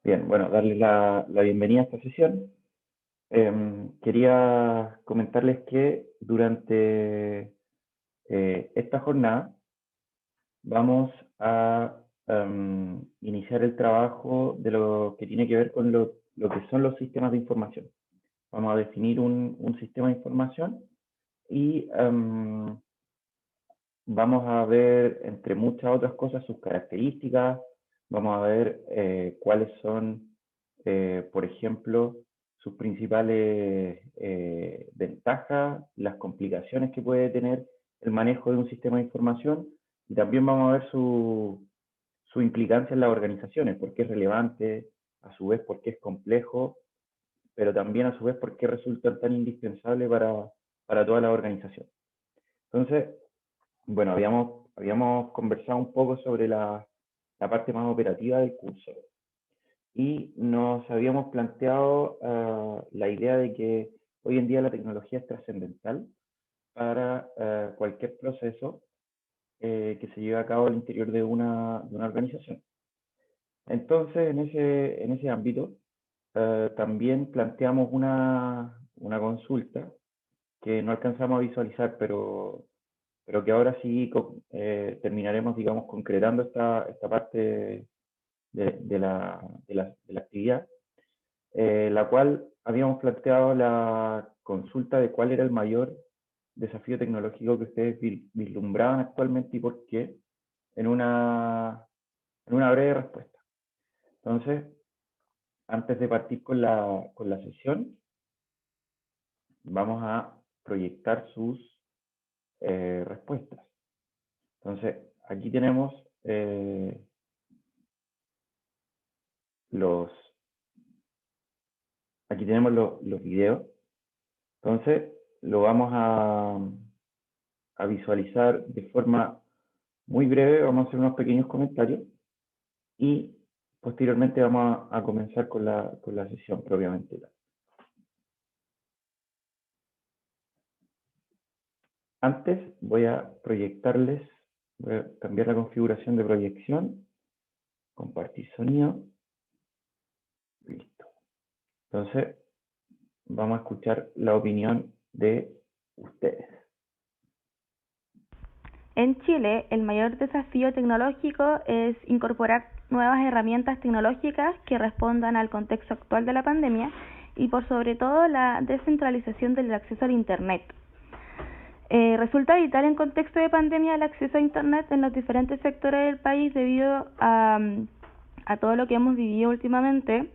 Bien, bueno, darles la bienvenida a esta sesión. Quería comentarles que durante esta jornada vamos a iniciar el trabajo de lo que tiene que ver con lo que son los sistemas de información. Vamos a definir un sistema de información y vamos a ver, entre muchas otras cosas, sus características. Vamos a ver cuáles son, por ejemplo, sus principales ventajas, las complicaciones que puede tener el manejo de un sistema de información, y también vamos a ver su implicancia en las organizaciones, por qué es relevante, a su vez por qué es complejo, pero también a su vez por qué resulta tan indispensable para toda la organización. Entonces, bueno, habíamos conversado un poco sobre la parte más operativa del curso y nos habíamos planteado la idea de que hoy en día la tecnología es trascendental para cualquier proceso que se lleve a cabo al interior de una organización. Entonces, en ese ámbito, también planteamos una consulta que no alcanzamos a visualizar, pero que ahora sí terminaremos, digamos, concretando esta parte de la actividad, la cual habíamos planteado la consulta de cuál era el mayor desafío tecnológico que ustedes vislumbraban actualmente y por qué, en una breve respuesta. Entonces, antes de partir con la sesión, vamos a proyectar sus respuestas. Entonces, aquí tenemos los, aquí tenemos los videos. Entonces, lo vamos a visualizar de forma muy breve. Vamos a hacer unos pequeños comentarios y posteriormente vamos a comenzar con la sesión propiamente tal. Antes voy a proyectarles, voy a cambiar la configuración de proyección, compartir sonido, listo. Entonces, vamos a escuchar la opinión de ustedes. En Chile, el mayor desafío tecnológico es incorporar nuevas herramientas tecnológicas que respondan al contexto actual de la pandemia y por sobre todo la descentralización del acceso al Internet. Resulta vital en contexto de pandemia el acceso a Internet en los diferentes sectores del país debido a todo lo que hemos vivido últimamente.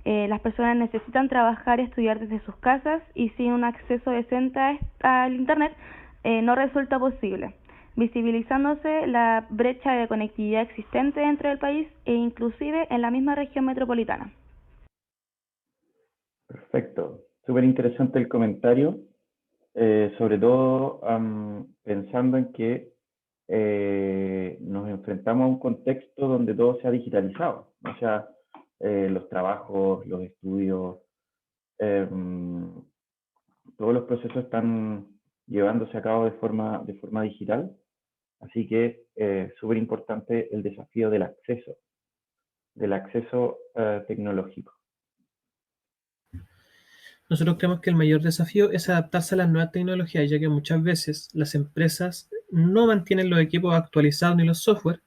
Las personas necesitan trabajar y estudiar desde sus casas y sin un acceso decente al Internet no resulta posible, visibilizándose la brecha de conectividad existente dentro del país e inclusive en la misma región metropolitana. Perfecto, súper interesante el comentario, sobre todo pensando en que nos enfrentamos a un contexto donde todo se ha digitalizado, o sea, los trabajos, los estudios, em, todos los procesos están llevándose a cabo de forma digital, así que súper importante el desafío del acceso tecnológico. Nosotros creemos que el mayor desafío es adaptarse a las nuevas tecnologías, ya que muchas veces las empresas no mantienen los equipos actualizados ni los software,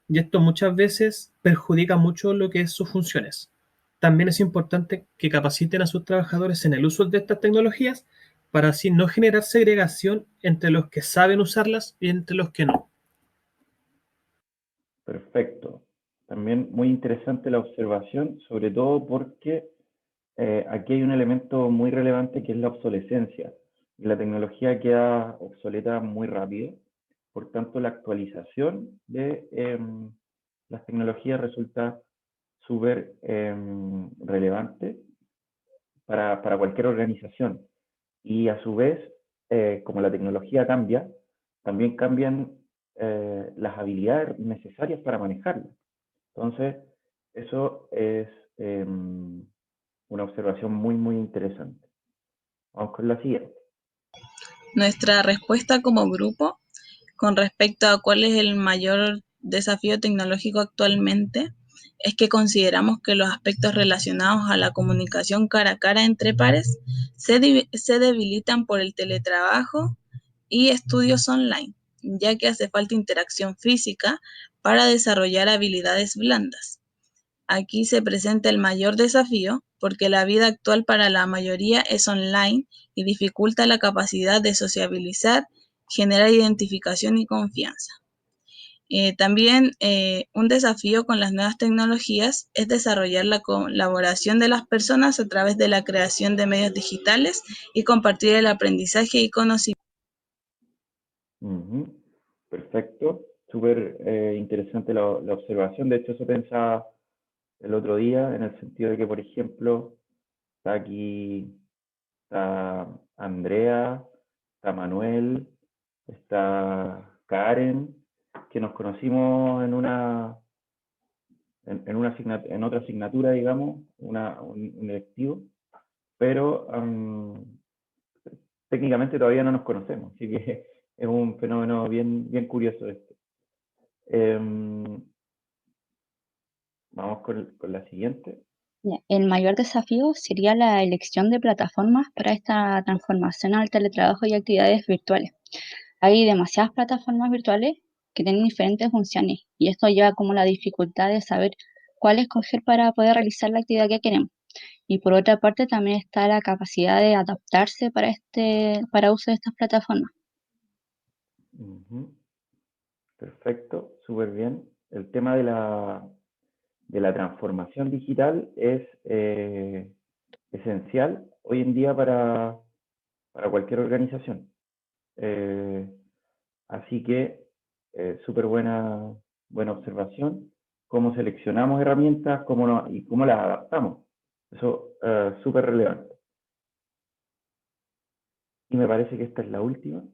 y esto muchas veces perjudica mucho lo que es sus funciones. También es importante que capaciten a sus trabajadores en el uso de estas tecnologías para así no generar segregación entre los que saben usarlas y entre los que no. Perfecto. También muy interesante la observación, sobre todo porque aquí hay un elemento muy relevante que es la obsolescencia. La tecnología queda obsoleta muy rápido, por tanto la actualización de las tecnologías resulta súper relevante para cualquier organización. Y a su vez, como la tecnología cambia, también cambian las habilidades necesarias para manejarla. Entonces, eso es una observación muy, muy interesante. Vamos con la siguiente. Nuestra respuesta como grupo con respecto a cuál es el mayor desafío tecnológico actualmente es que consideramos que los aspectos relacionados a la comunicación cara a cara entre pares se debilitan por el teletrabajo y estudios online, ya que hace falta interacción física para desarrollar habilidades blandas. Aquí se presenta el mayor desafío porque la vida actual para la mayoría es online y dificulta la capacidad de sociabilizar, generar identificación y confianza. También un desafío con las nuevas tecnologías es desarrollar la colaboración de las personas a través de la creación de medios digitales y compartir el aprendizaje y conocimiento. Ujú. Perfecto, súper interesante la observación. De hecho, eso pensaba el otro día, en el sentido de que, por ejemplo, está aquí, está Andrea, está Manuel, está Karen, que nos conocimos en otra asignatura, digamos, un electivo, pero técnicamente todavía no nos conocemos, así que es un fenómeno bien curioso esto. Vamos con la siguiente. El mayor desafío sería la elección de plataformas para esta transformación al teletrabajo y actividades virtuales. Hay demasiadas plataformas virtuales que tienen diferentes funciones y esto lleva como la dificultad de saber cuál escoger para poder realizar la actividad que queremos. Y por otra parte también está la capacidad de adaptarse para uso de estas plataformas. Ujú. Perfecto, súper bien. El tema de la transformación digital es esencial hoy en día para cualquier organización. Eh, Así que, súper buena observación. Cómo seleccionamos herramientas y cómo las adaptamos. Eso es súper relevante. Y me parece que esta es la última.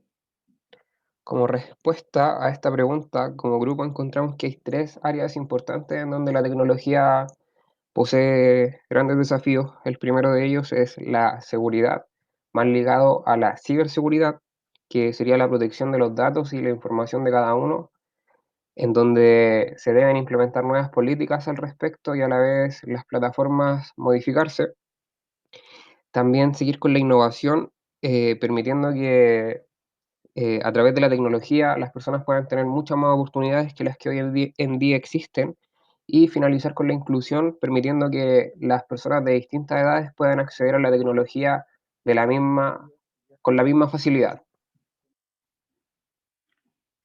Como respuesta a esta pregunta, como grupo encontramos que hay tres áreas importantes en donde la tecnología posee grandes desafíos. El primero de ellos es la seguridad, más ligado a la ciberseguridad, que sería la protección de los datos y la información de cada uno, en donde se deben implementar nuevas políticas al respecto y a la vez las plataformas modificarse. También seguir con la innovación, permitiendo que a través de la tecnología las personas puedan tener muchas más oportunidades que las que hoy en día existen, y finalizar con la inclusión, permitiendo que las personas de distintas edades puedan acceder a la tecnología con la misma facilidad.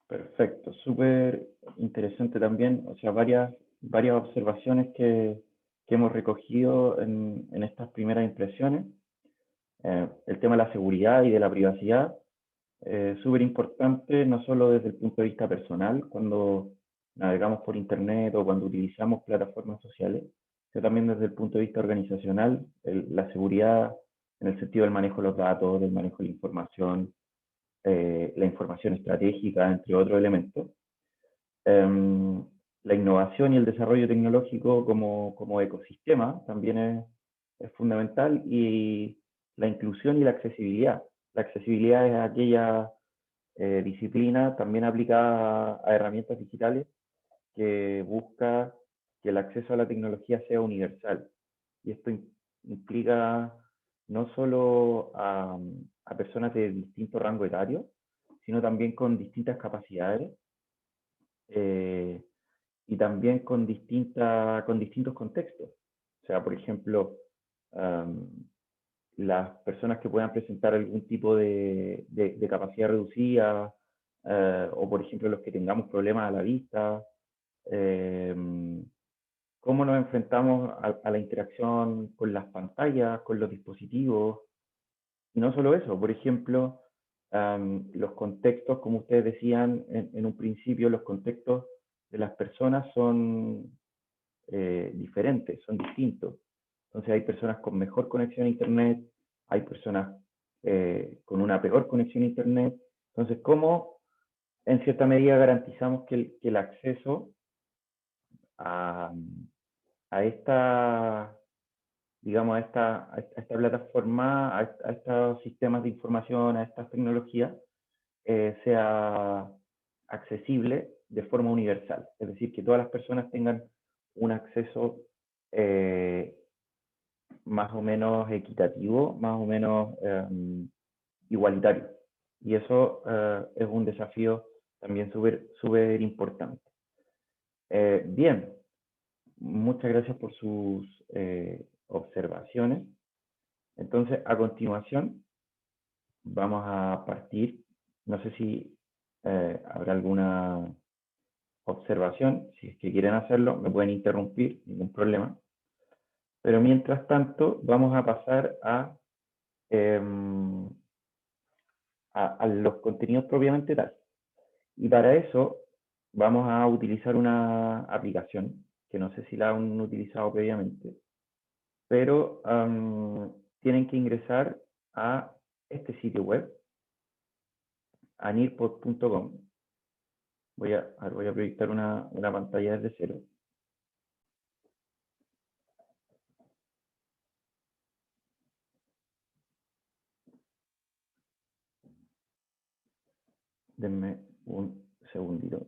Perfecto, súper interesante también. O sea, varias observaciones que hemos recogido en estas primeras impresiones. El tema de la seguridad y de la privacidad, súper importante, no solo desde el punto de vista personal, cuando navegamos por Internet o cuando utilizamos plataformas sociales, sino también desde el punto de vista organizacional, la seguridad en el sentido del manejo de los datos, del manejo de la información estratégica, entre otros elementos. La innovación y el desarrollo tecnológico como ecosistema también es fundamental, y la inclusión y la accesibilidad. La accesibilidad es aquella disciplina también aplicada a herramientas digitales que busca que el acceso a la tecnología sea universal. Y esto implica no solo a personas de distinto rango etario, sino también con distintas capacidades y también con distintos contextos. O sea, por ejemplo, las personas que puedan presentar algún tipo de capacidad reducida, o por ejemplo los que tengamos problemas a la vista, cómo nos enfrentamos a la interacción con las pantallas, con los dispositivos. Y no solo eso, por ejemplo, los contextos, como ustedes decían en un principio, los contextos de las personas son diferentes, son distintos. Entonces hay personas con mejor conexión a Internet, hay personas con una peor conexión a Internet. Entonces, ¿cómo en cierta medida garantizamos que el acceso a esta, digamos, a esta plataforma, a estos sistemas de información, a estas tecnologías, sea accesible de forma universal? Es decir, que todas las personas tengan un acceso más o menos equitativo, más o menos igualitario. Y eso es un desafío también súper importante. Bien, muchas gracias por sus observaciones. Entonces, a continuación, vamos a partir. No sé si habrá alguna observación. Si es que quieren hacerlo, me pueden interrumpir, ningún problema. Pero mientras tanto, vamos a pasar a los contenidos propiamente tal. Y para eso vamos a utilizar una aplicación que no sé si la han utilizado previamente, pero tienen que ingresar a este sitio web, a nearpod.com. Voy a proyectar una pantalla desde cero. Denme un segundito.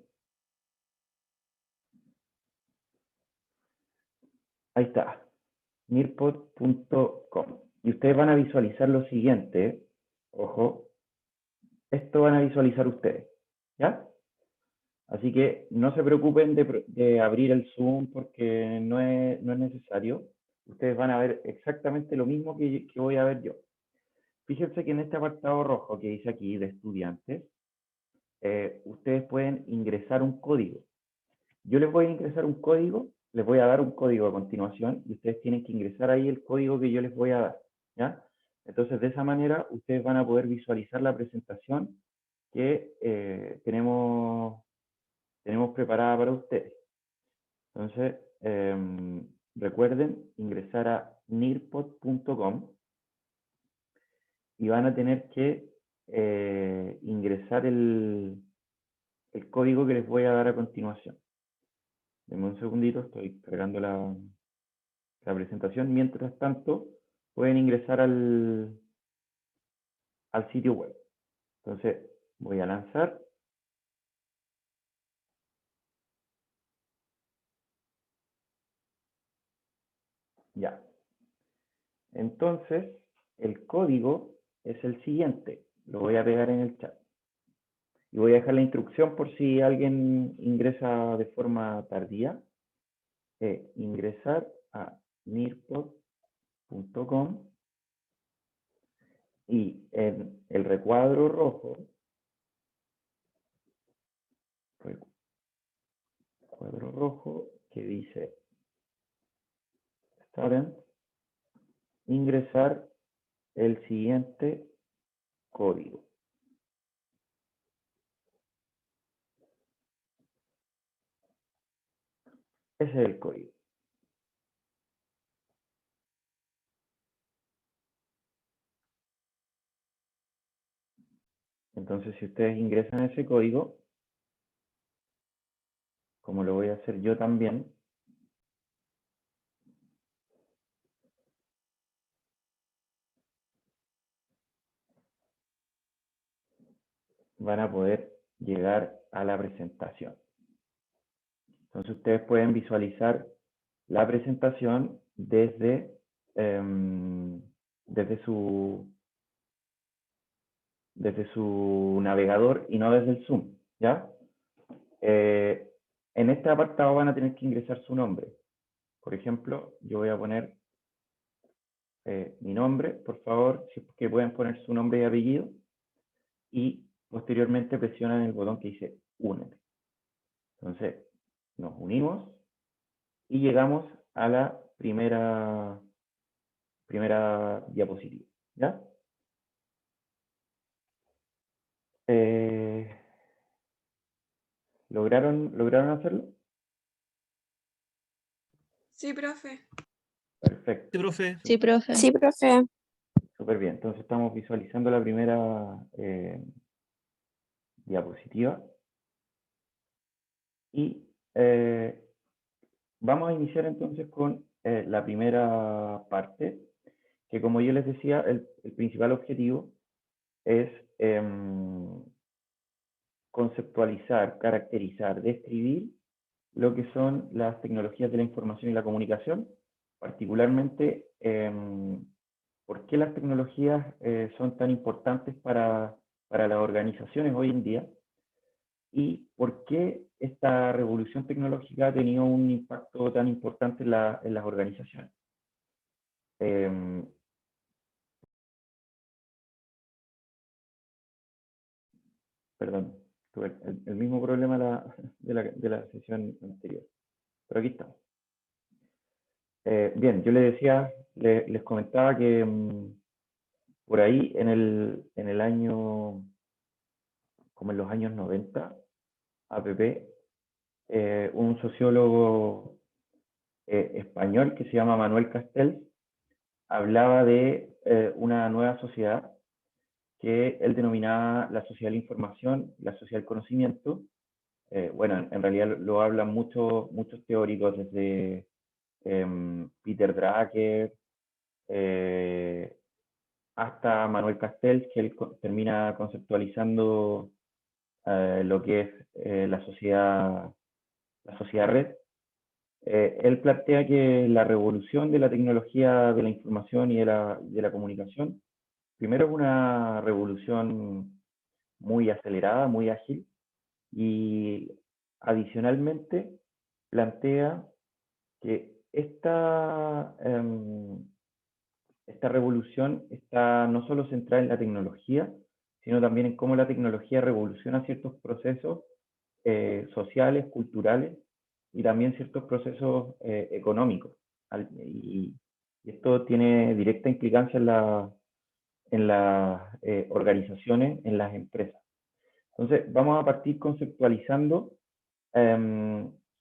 Ahí está, nearpod.com. Y ustedes van a visualizar lo siguiente. Ojo, esto van a visualizar ustedes, ¿ya? Así que no se preocupen de abrir el Zoom porque no es necesario. Ustedes van a ver exactamente lo mismo que voy a ver yo. Fíjense que en este apartado rojo que dice aquí de estudiantes, ustedes pueden ingresar un código. Yo les voy a ingresar un código, les voy a dar un código a continuación y ustedes tienen que ingresar ahí el código que yo les voy a dar, ¿ya? Entonces, de esa manera, ustedes van a poder visualizar la presentación que tenemos preparada para ustedes. Entonces, recuerden ingresar a nearpod.com y van a tener que ingresar el código que les voy a dar a continuación. Denme un segundito, estoy cargando la presentación. Mientras tanto, pueden ingresar al sitio web. Entonces, voy a lanzar. Ya. Entonces, el código es el siguiente. Lo voy a pegar en el chat. Y voy a dejar la instrucción por si alguien ingresa de forma tardía. Ingresar a nearpod.com y en el recuadro rojo, que dice Student, ingresar el siguiente código. Ese es el código. Entonces, si ustedes ingresan ese código, como lo voy a hacer yo también, van a poder llegar a la presentación. Entonces, ustedes pueden visualizar la presentación desde su navegador y no desde el Zoom, ¿ya? En este apartado van a tener que ingresar su nombre. Por ejemplo, yo voy a poner mi nombre, por favor, si es que pueden poner su nombre y apellido, y posteriormente presionan el botón que dice Únete. Entonces, nos unimos y llegamos a la primera diapositiva, ¿ya? ¿Lograron hacerlo? Sí, profe. Perfecto. Sí, profe. Sí, profe. Sí, profe. Súper bien. Entonces estamos visualizando la primera diapositiva. Y vamos a iniciar entonces con la primera parte, que como yo les decía, el principal objetivo es conceptualizar, caracterizar, describir lo que son las tecnologías de la información y la comunicación, particularmente por qué las tecnologías son tan importantes para las organizaciones hoy en día y por qué esta revolución tecnológica ha tenido un impacto tan importante en las organizaciones. Perdón, tuve el mismo problema de la sesión anterior, pero aquí estamos. Bien, yo les decía, les comentaba que por ahí en el año, como en los años 90, APP, un sociólogo español que se llama Manuel Castells hablaba de una nueva sociedad que él denominaba la sociedad de la información, la sociedad del conocimiento. Bueno, en realidad lo hablan muchos teóricos, desde Peter Drucker hasta Manuel Castells, que él termina conceptualizando lo que es la sociedad red. Él plantea que la revolución de la tecnología de la información y de la comunicación, primero es una revolución muy acelerada, muy ágil, y adicionalmente plantea que esta revolución está no solo centrada en la tecnología, sino también en cómo la tecnología revoluciona ciertos procesos sociales, culturales y también ciertos procesos económicos. Y esto tiene directa implicancia en las organizaciones, en las empresas. Entonces, vamos a partir conceptualizando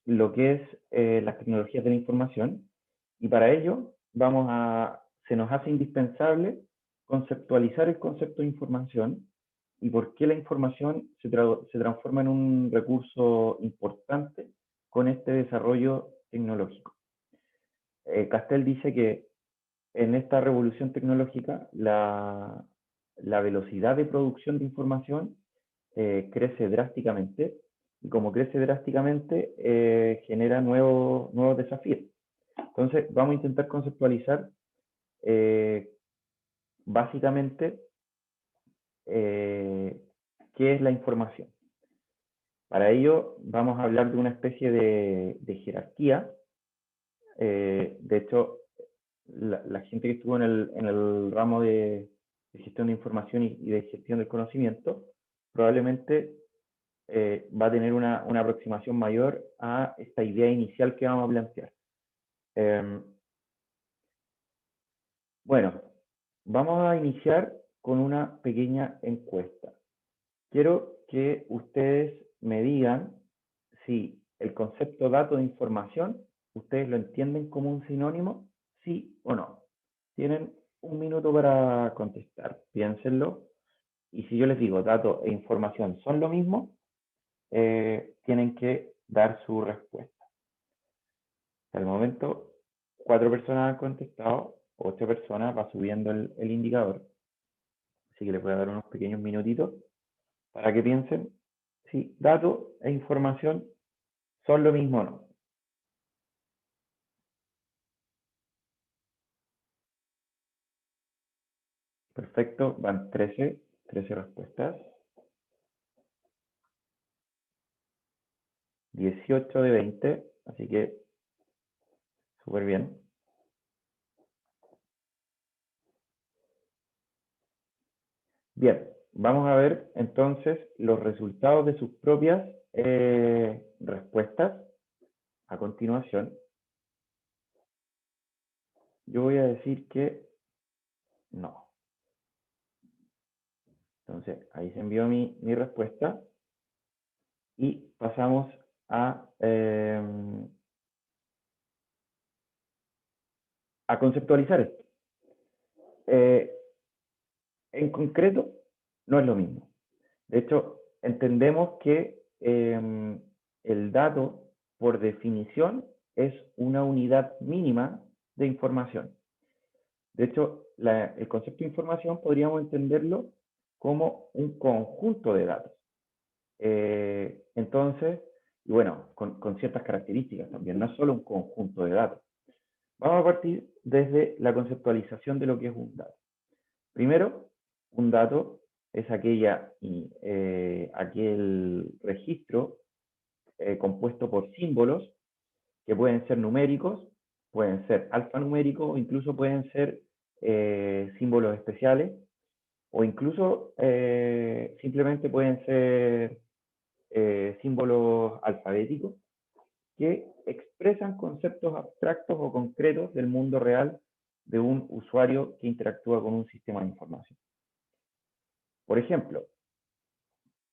lo que es las tecnologías de la información, y para ello se nos hace indispensable conceptualizar el concepto de información y por qué la información se transforma en un recurso importante con este desarrollo tecnológico. Castells dice que en esta revolución tecnológica la velocidad de producción de información crece drásticamente, y como crece drásticamente genera nuevos desafíos. Entonces vamos a intentar conceptualizar básicamente qué es la información. Para ello vamos a hablar de una especie de jerarquía. De hecho, la gente que estuvo en el ramo de gestión de información y de gestión del conocimiento probablemente va a tener una aproximación mayor a esta idea inicial que vamos a plantear. Bueno, vamos a iniciar con una pequeña encuesta. Quiero que ustedes me digan si el concepto dato de información, ustedes lo entienden como un sinónimo, sí o no. Tienen un minuto para contestar, piénsenlo. Y si yo les digo dato e información son lo mismo, tienen que dar su respuesta. Hasta el momento, 4 personas han contestado, 8 personas, va subiendo el indicador. Así que les voy a dar unos pequeños minutitos para que piensen si dato e información son lo mismo o no. Perfecto, van 13 respuestas. 18 de 20, así que súper bien. Bien, vamos a ver entonces los resultados de sus propias respuestas a continuación. Yo voy a decir que no. Entonces, ahí se envió mi respuesta y pasamos a conceptualizar esto. En concreto, no es lo mismo. De hecho, entendemos que el dato, por definición, es una unidad mínima de información. De hecho, el concepto de información podríamos entenderlo como un conjunto de datos. Entonces, y bueno, con ciertas características también, no es solo un conjunto de datos. Vamos a partir desde la conceptualización de lo que es un dato. Primero, un dato es aquel registro compuesto por símbolos que pueden ser numéricos, pueden ser alfanuméricos o incluso pueden ser símbolos especiales o incluso simplemente pueden ser símbolos alfabéticos que expresan conceptos abstractos o concretos del mundo real de un usuario que interactúa con un sistema de información. Por ejemplo,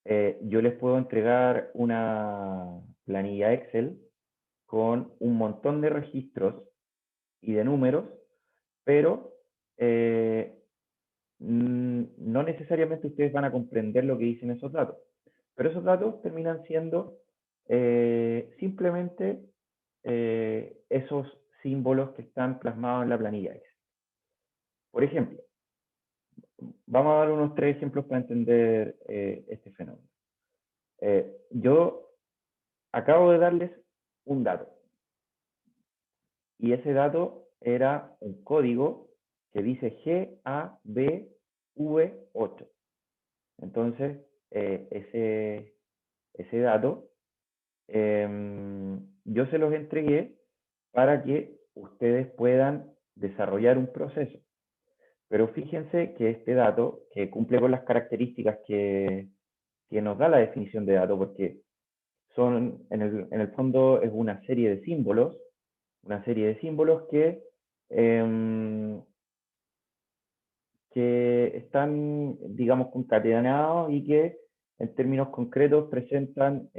yo les puedo entregar una planilla Excel con un montón de registros y de números, pero no necesariamente ustedes van a comprender lo que dicen esos datos. Pero esos datos terminan siendo simplemente esos símbolos que están plasmados en la planilla Excel. Por ejemplo, vamos a dar unos 3 ejemplos para entender este fenómeno. Yo acabo de darles un dato. Y ese dato era un código que dice GABV8. Entonces, ese dato yo se los entregué para que ustedes puedan desarrollar un proceso. Pero fíjense que este dato, que cumple con las características que nos da la definición de dato, porque son, en el fondo es una serie de símbolos que están, digamos, concatenados y que en términos concretos presentan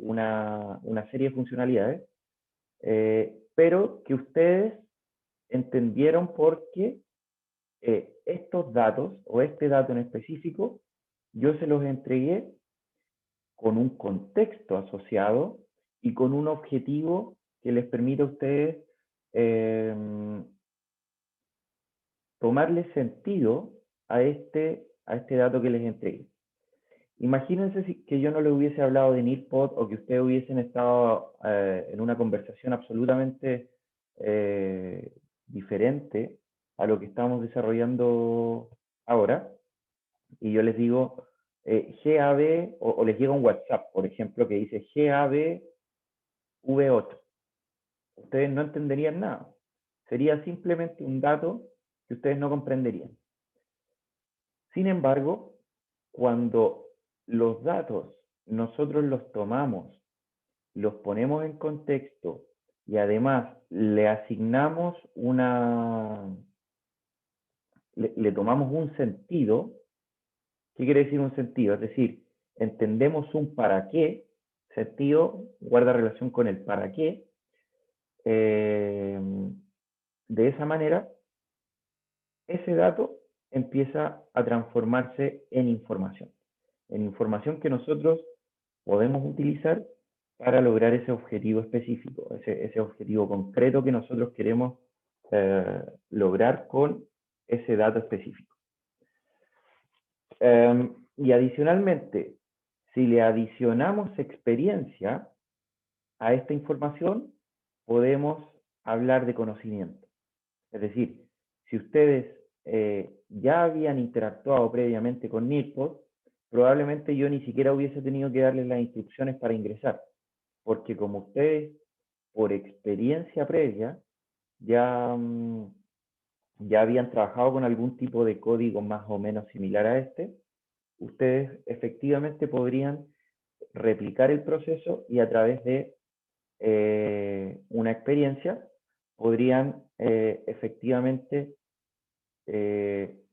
una serie de funcionalidades, pero que ustedes entendieron porque estos datos o este dato en específico yo se los entregué con un contexto asociado y con un objetivo que les permita a ustedes tomarle sentido a este dato que les entregué. Imagínense que yo no le hubiese hablado de Nearpod o que ustedes hubiesen estado en una conversación absolutamente diferente a lo que estamos desarrollando ahora, y yo les digo GAB, o les llega un WhatsApp, por ejemplo, que dice GABV8. Ustedes no entenderían nada. Sería simplemente un dato que ustedes no comprenderían. Sin embargo, cuando los datos nosotros los tomamos, los ponemos en contexto y además le asignamos le tomamos un sentido. ¿Qué quiere decir un sentido? Es decir, entendemos un para qué, sentido guarda relación con el para qué. De esa manera, ese dato empieza a transformarse en información que nosotros podemos utilizar para lograr ese objetivo específico, ese objetivo concreto que nosotros queremos lograr con ese dato específico. Y adicionalmente, si le adicionamos experiencia a esta información, podemos hablar de conocimiento. Es decir, si ustedes ya habían interactuado previamente con Nearpod, probablemente yo ni siquiera hubiese tenido que darles las instrucciones para ingresar, porque como ustedes, por experiencia previa, ya habían trabajado con algún tipo de código más o menos similar a este, ustedes efectivamente podrían replicar el proceso y a través de una experiencia podrían efectivamente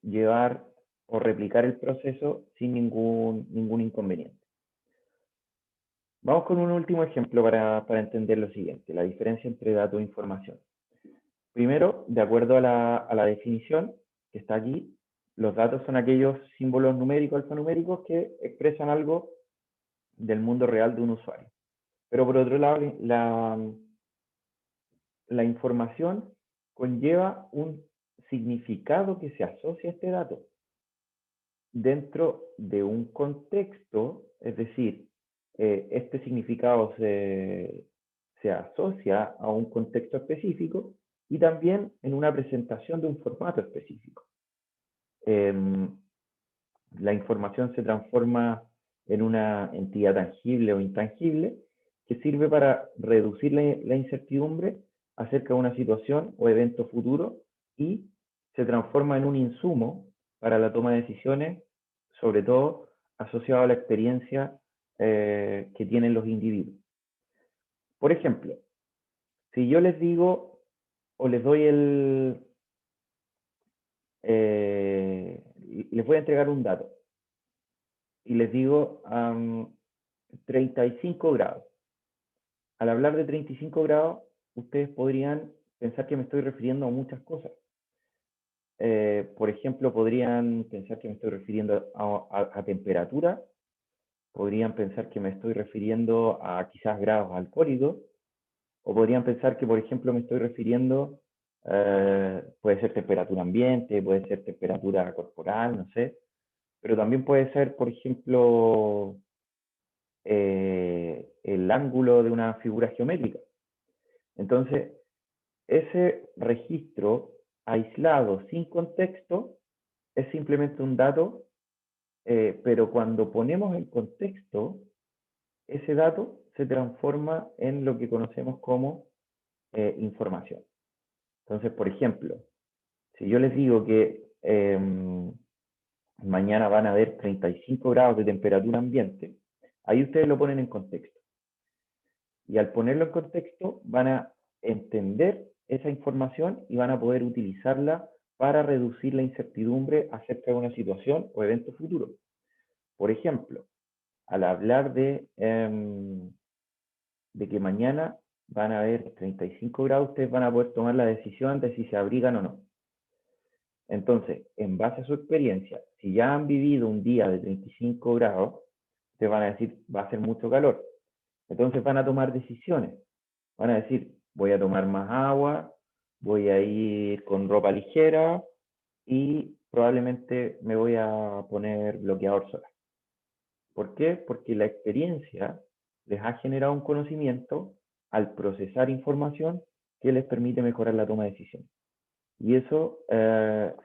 llevar o replicar el proceso sin ningún inconveniente. Vamos con un último ejemplo para entender lo siguiente, la diferencia entre datos e información. Primero, de acuerdo a la definición que está aquí, los datos son aquellos símbolos numéricos, alfanuméricos, que expresan algo del mundo real de un usuario. Pero por otro lado, la información conlleva un significado que se asocia a este dato dentro de un contexto, es decir, este significado se asocia a un contexto específico y también en una presentación de un formato específico. La información se transforma en una entidad tangible o intangible que sirve para reducir la incertidumbre acerca de una situación o evento futuro y se transforma en un insumo para la toma de decisiones, sobre todo asociado a la experiencia que tienen los individuos. Por ejemplo, si yo les digo o les doy les voy a entregar un dato y les digo 35 grados. Al hablar de 35 grados, ustedes podrían pensar que me estoy refiriendo a muchas cosas. Por ejemplo, podrían pensar que me estoy refiriendo a temperatura, podrían pensar que me estoy refiriendo a quizás grados alcohólicos, o podrían pensar que, por ejemplo, me estoy refiriendo, puede ser temperatura ambiente, puede ser temperatura corporal, no sé, pero también puede ser, por ejemplo, el ángulo de una figura geométrica. Entonces, ese registro aislado, sin contexto, es simplemente un dato, pero cuando ponemos el contexto, ese dato se transforma en lo que conocemos como información. Entonces, por ejemplo, si yo les digo que mañana van a haber 35 grados de temperatura ambiente, ahí ustedes lo ponen en contexto. Y al ponerlo en contexto, van a entender esa información y van a poder utilizarla para reducir la incertidumbre acerca de una situación o evento futuro. Por ejemplo, al hablar de que mañana van a haber 35 grados, ustedes van a poder tomar la decisión de si se abrigan o no. Entonces, en base a su experiencia, si ya han vivido un día de 35 grados, ustedes van a decir, va a ser mucho calor. Entonces van a tomar decisiones. Van a decir, voy a tomar más agua, voy a ir con ropa ligera y probablemente me voy a poner bloqueador solar. ¿Por qué? Porque la experiencia les ha generado un conocimiento al procesar información que les permite mejorar la toma de decisiones. Y eso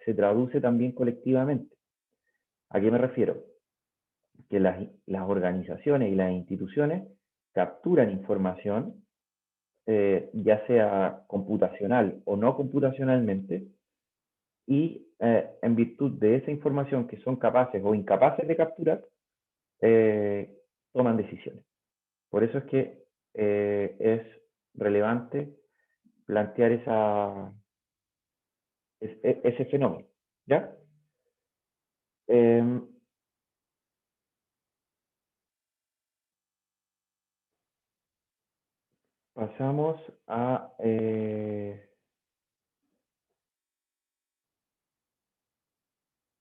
se traduce también colectivamente. ¿A qué me refiero? Que las organizaciones y las instituciones capturan información, ya sea computacional o no computacionalmente, y en virtud de esa información que son capaces o incapaces de capturar, toman decisiones. Por eso es que es relevante plantear ese fenómeno, ¿ya? Pasamos a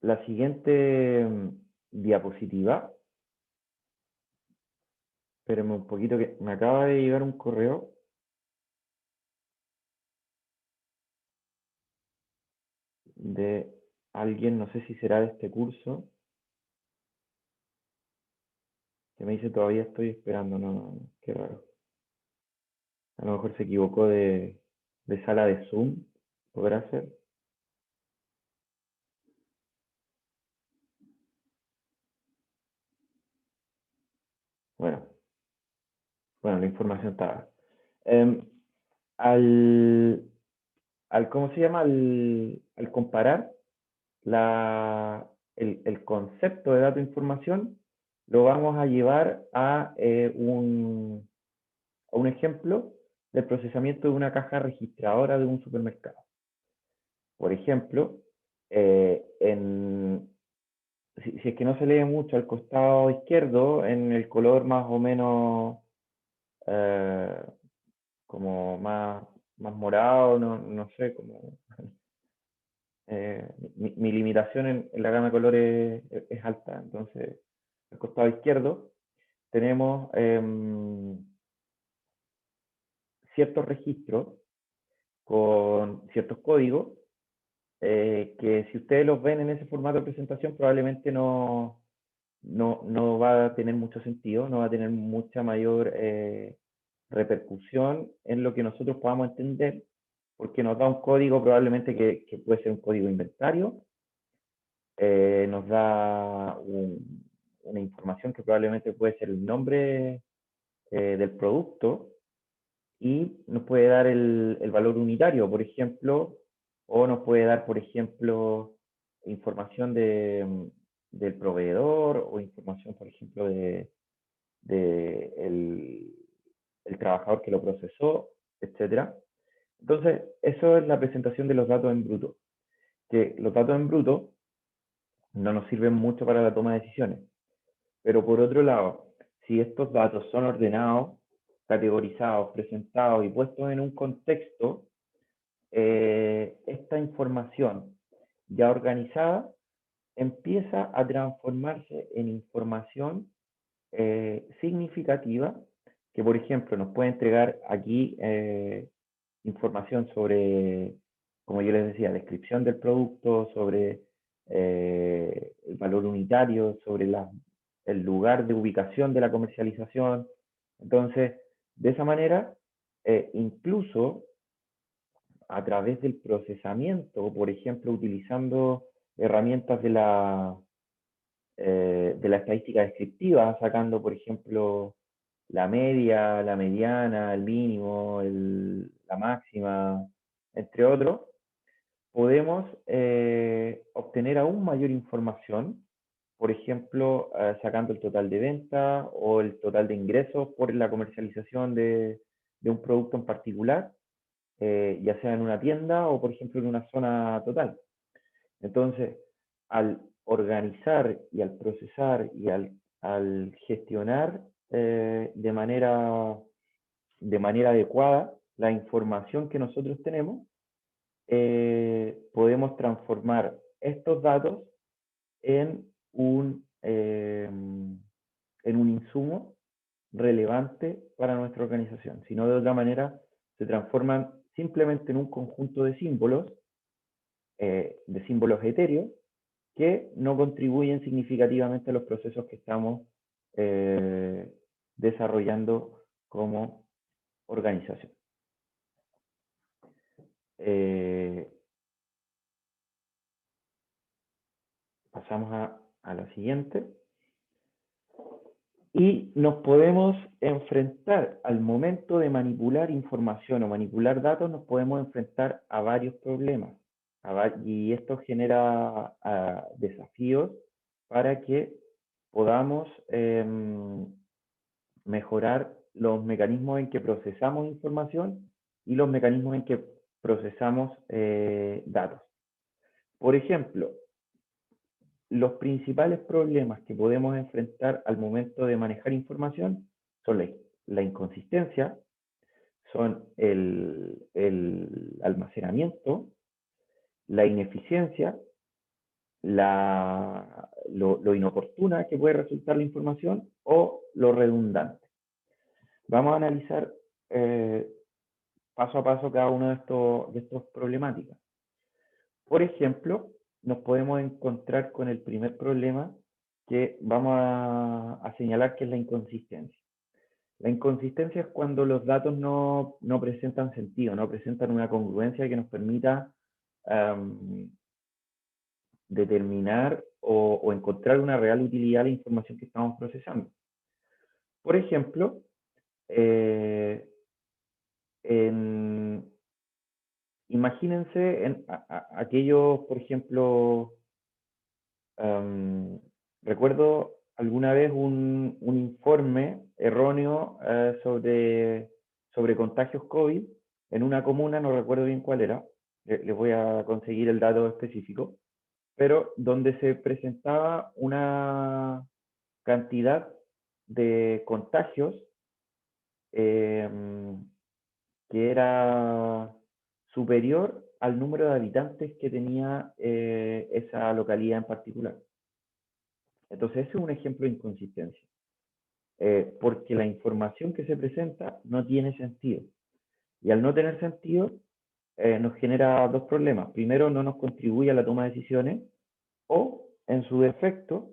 la siguiente diapositiva. Espérenme un poquito que me acaba de llegar un correo. De alguien, no sé si será de este curso, que me dice todavía estoy esperando, no, qué raro. A lo mejor se equivocó de sala de Zoom, ¿podrá ser? Bueno, la información está. ¿Cómo se llama? Al comparar el concepto de dato de información, lo vamos a llevar a un ejemplo del procesamiento de una caja registradora de un supermercado. Por ejemplo, si es que no se lee mucho al costado izquierdo, en el color más o menos como más morado, no sé, como mi limitación en la gama de colores es alta. Entonces, al costado izquierdo tenemos ciertos registros con ciertos códigos que si ustedes los ven en ese formato de presentación probablemente no no va a tener mucho sentido, no va a tener mucha mayor repercusión en lo que nosotros podamos entender, porque nos da un código probablemente que puede ser un código inventario, nos da una información que probablemente puede ser el nombre del producto y nos puede dar el valor unitario, por ejemplo, o nos puede dar, por ejemplo, información del proveedor o información, por ejemplo, de el trabajador que lo procesó, etcétera. Entonces, eso es la presentación de los datos en bruto. Que los datos en bruto no nos sirven mucho para la toma de decisiones. Pero por otro lado, si estos datos son ordenados, categorizados, presentados y puestos en un contexto, esta información ya organizada empieza a transformarse en información significativa que, por ejemplo, nos puede entregar aquí información sobre, como yo les decía, descripción del producto, sobre el valor unitario, sobre el lugar de ubicación de la comercialización. Entonces, de esa manera, incluso a través del procesamiento, por ejemplo, utilizando herramientas de la estadística descriptiva, sacando, por ejemplo, la media, la mediana, el mínimo, la máxima, entre otros, podemos obtener aún mayor información, por ejemplo, sacando el total de venta o el total de ingresos por la comercialización de un producto en particular, ya sea en una tienda o, por ejemplo, en una zona total. Entonces, al organizar y al procesar y al gestionar de manera adecuada la información que nosotros tenemos, podemos transformar estos datos en un insumo relevante para nuestra organización. Si no, de otra manera, se transforman simplemente en un conjunto de símbolos etéreos, que no contribuyen significativamente a los procesos que estamos desarrollando como organización. Pasamos a la siguiente. Y nos podemos enfrentar al momento de manipular información o manipular datos, nos podemos enfrentar a varios problemas. Y esto genera desafíos para que podamos mejorar los mecanismos en que procesamos información y los mecanismos en que procesamos datos. Por ejemplo, los principales problemas que podemos enfrentar al momento de manejar información son la inconsistencia, son el almacenamiento, la ineficiencia, lo inoportuna que puede resultar la información o lo redundante. Vamos a analizar paso a paso cada una de estas problemáticas. Por ejemplo, nos podemos encontrar con el primer problema que vamos a señalar, que es la inconsistencia. La inconsistencia es cuando los datos no presentan sentido, no presentan una congruencia que nos permita determinar o encontrar una real utilidad de la información que estamos procesando. Por ejemplo, imagínense aquellos, por ejemplo, recuerdo alguna vez un informe erróneo sobre contagios COVID en una comuna, no recuerdo bien cuál era, les voy a conseguir el dato específico, pero donde se presentaba una cantidad de contagios que era superior al número de habitantes que tenía esa localidad en particular. Entonces, ese es un ejemplo de inconsistencia, porque la información que se presenta no tiene sentido. Y al no tener sentido, nos genera dos problemas. Primero, no nos contribuye a la toma de decisiones, o, en su defecto,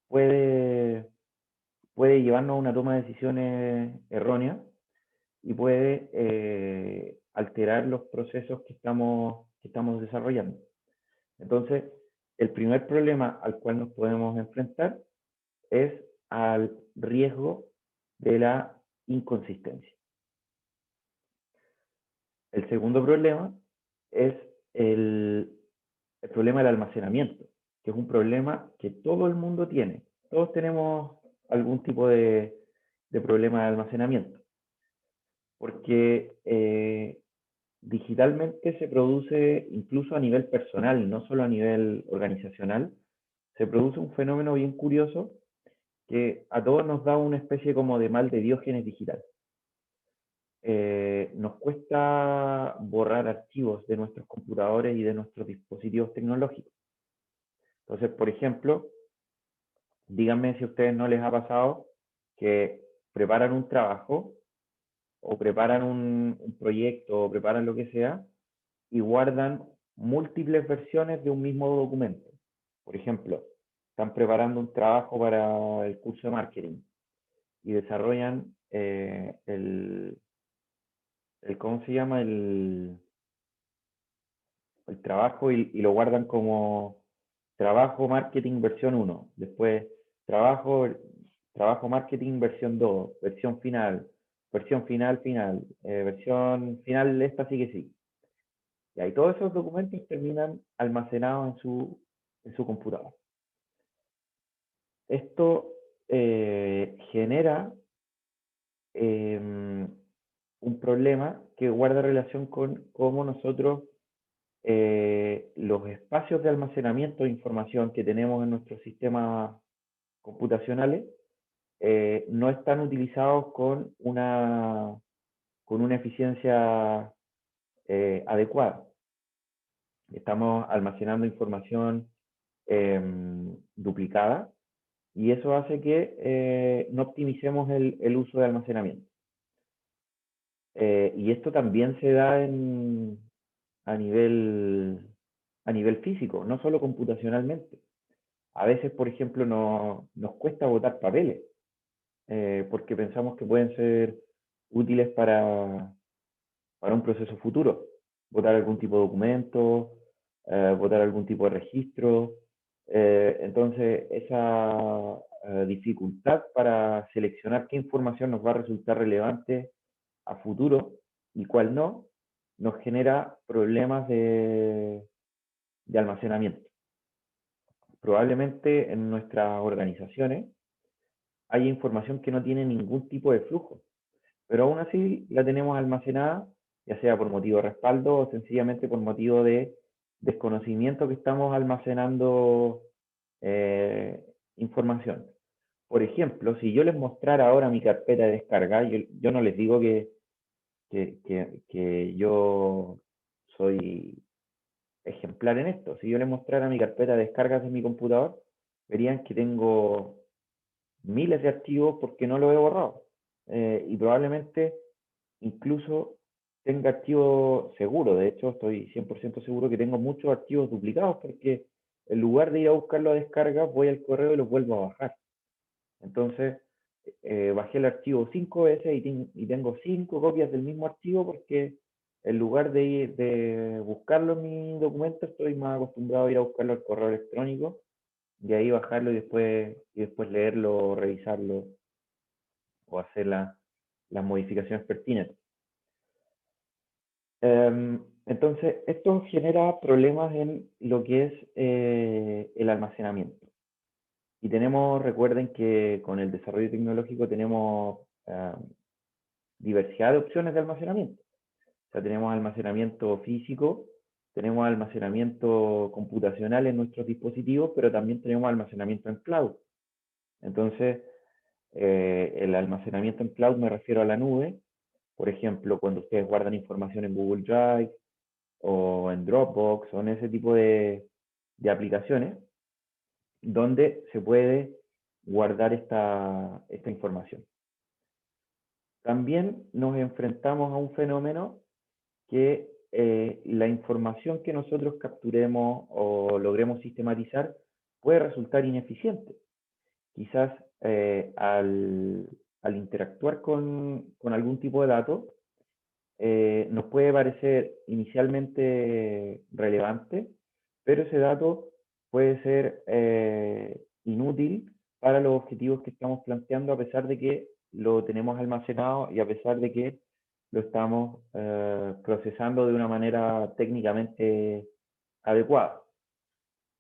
puede llevarnos a una toma de decisiones erróneas y puede alterar los procesos que estamos desarrollando. Entonces, el primer problema al cual nos podemos enfrentar es al riesgo de la inconsistencia. El segundo problema es el problema del almacenamiento, que es un problema que todo el mundo tiene. Todos tenemos algún tipo de problema de almacenamiento, porque digitalmente se produce, incluso a nivel personal, no solo a nivel organizacional, se produce un fenómeno bien curioso que a todos nos da una especie como de mal de Diógenes digital. Nos cuesta borrar archivos de nuestros computadores y de nuestros dispositivos tecnológicos. Entonces, por ejemplo, díganme si a ustedes no les ha pasado que preparan un trabajo o preparan un proyecto o preparan lo que sea y guardan múltiples versiones de un mismo documento. Por ejemplo, están preparando un trabajo para el curso de marketing y desarrollan ¿cómo se llama? El trabajo y lo guardan como trabajo marketing versión 1, después trabajo marketing versión 2, versión final, versión final, versión final, esta sí que sí. Y ahí todos esos documentos terminan almacenados en su computador. Esto genera un problema que guarda relación con cómo nosotros los espacios de almacenamiento de información que tenemos en nuestros sistemas computacionales no están utilizados con una eficiencia adecuada. Estamos almacenando información duplicada y eso hace que no optimicemos el uso de almacenamiento. Y esto también se da a nivel físico, no solo computacionalmente. A veces, por ejemplo, nos cuesta botar papeles, porque pensamos que pueden ser útiles para un proceso futuro. Botar algún tipo de documento, botar algún tipo de registro. Entonces, esa dificultad para seleccionar qué información nos va a resultar relevante a futuro y cuál no, nos genera problemas de almacenamiento. Probablemente en nuestras organizaciones hay información que no tiene ningún tipo de flujo, pero aún así la tenemos almacenada, ya sea por motivo de respaldo o sencillamente por motivo de desconocimiento que estamos almacenando información. Por ejemplo, si yo les mostrara ahora mi carpeta de descarga, yo no les digo que yo soy ejemplar en esto. Si yo les mostrara mi carpeta de descargas en mi computador, verían que tengo miles de archivos porque no lo he borrado. Y probablemente incluso tenga archivos seguros. De hecho, estoy 100% seguro que tengo muchos archivos duplicados porque en lugar de ir a buscarlo a descargas, voy al correo y los vuelvo a bajar. Entonces, bajé el archivo 5 veces y tengo 5 copias del mismo archivo porque en lugar de buscarlo en mi documento, estoy más acostumbrado a ir a buscarlo al correo electrónico y ahí bajarlo y después leerlo, revisarlo o hacer las modificaciones pertinentes. Entonces, esto genera problemas en lo que es el almacenamiento. Y recuerden que con el desarrollo tecnológico tenemos diversidad de opciones de almacenamiento. O sea, tenemos almacenamiento físico, tenemos almacenamiento computacional en nuestros dispositivos, pero también tenemos almacenamiento en cloud. Entonces, el almacenamiento en cloud me refiero a la nube. Por ejemplo, cuando ustedes guardan información en Google Drive o en Dropbox o en ese tipo de aplicaciones, donde se puede guardar esta información. También nos enfrentamos a un fenómeno que la información que nosotros capturemos o logremos sistematizar puede resultar ineficiente. quizás al interactuar con algún tipo de dato, nos puede parecer inicialmente relevante, pero ese dato puede ser inútil para los objetivos que estamos planteando, a pesar de que lo tenemos almacenado y a pesar de que lo estamos procesando de una manera técnicamente adecuada.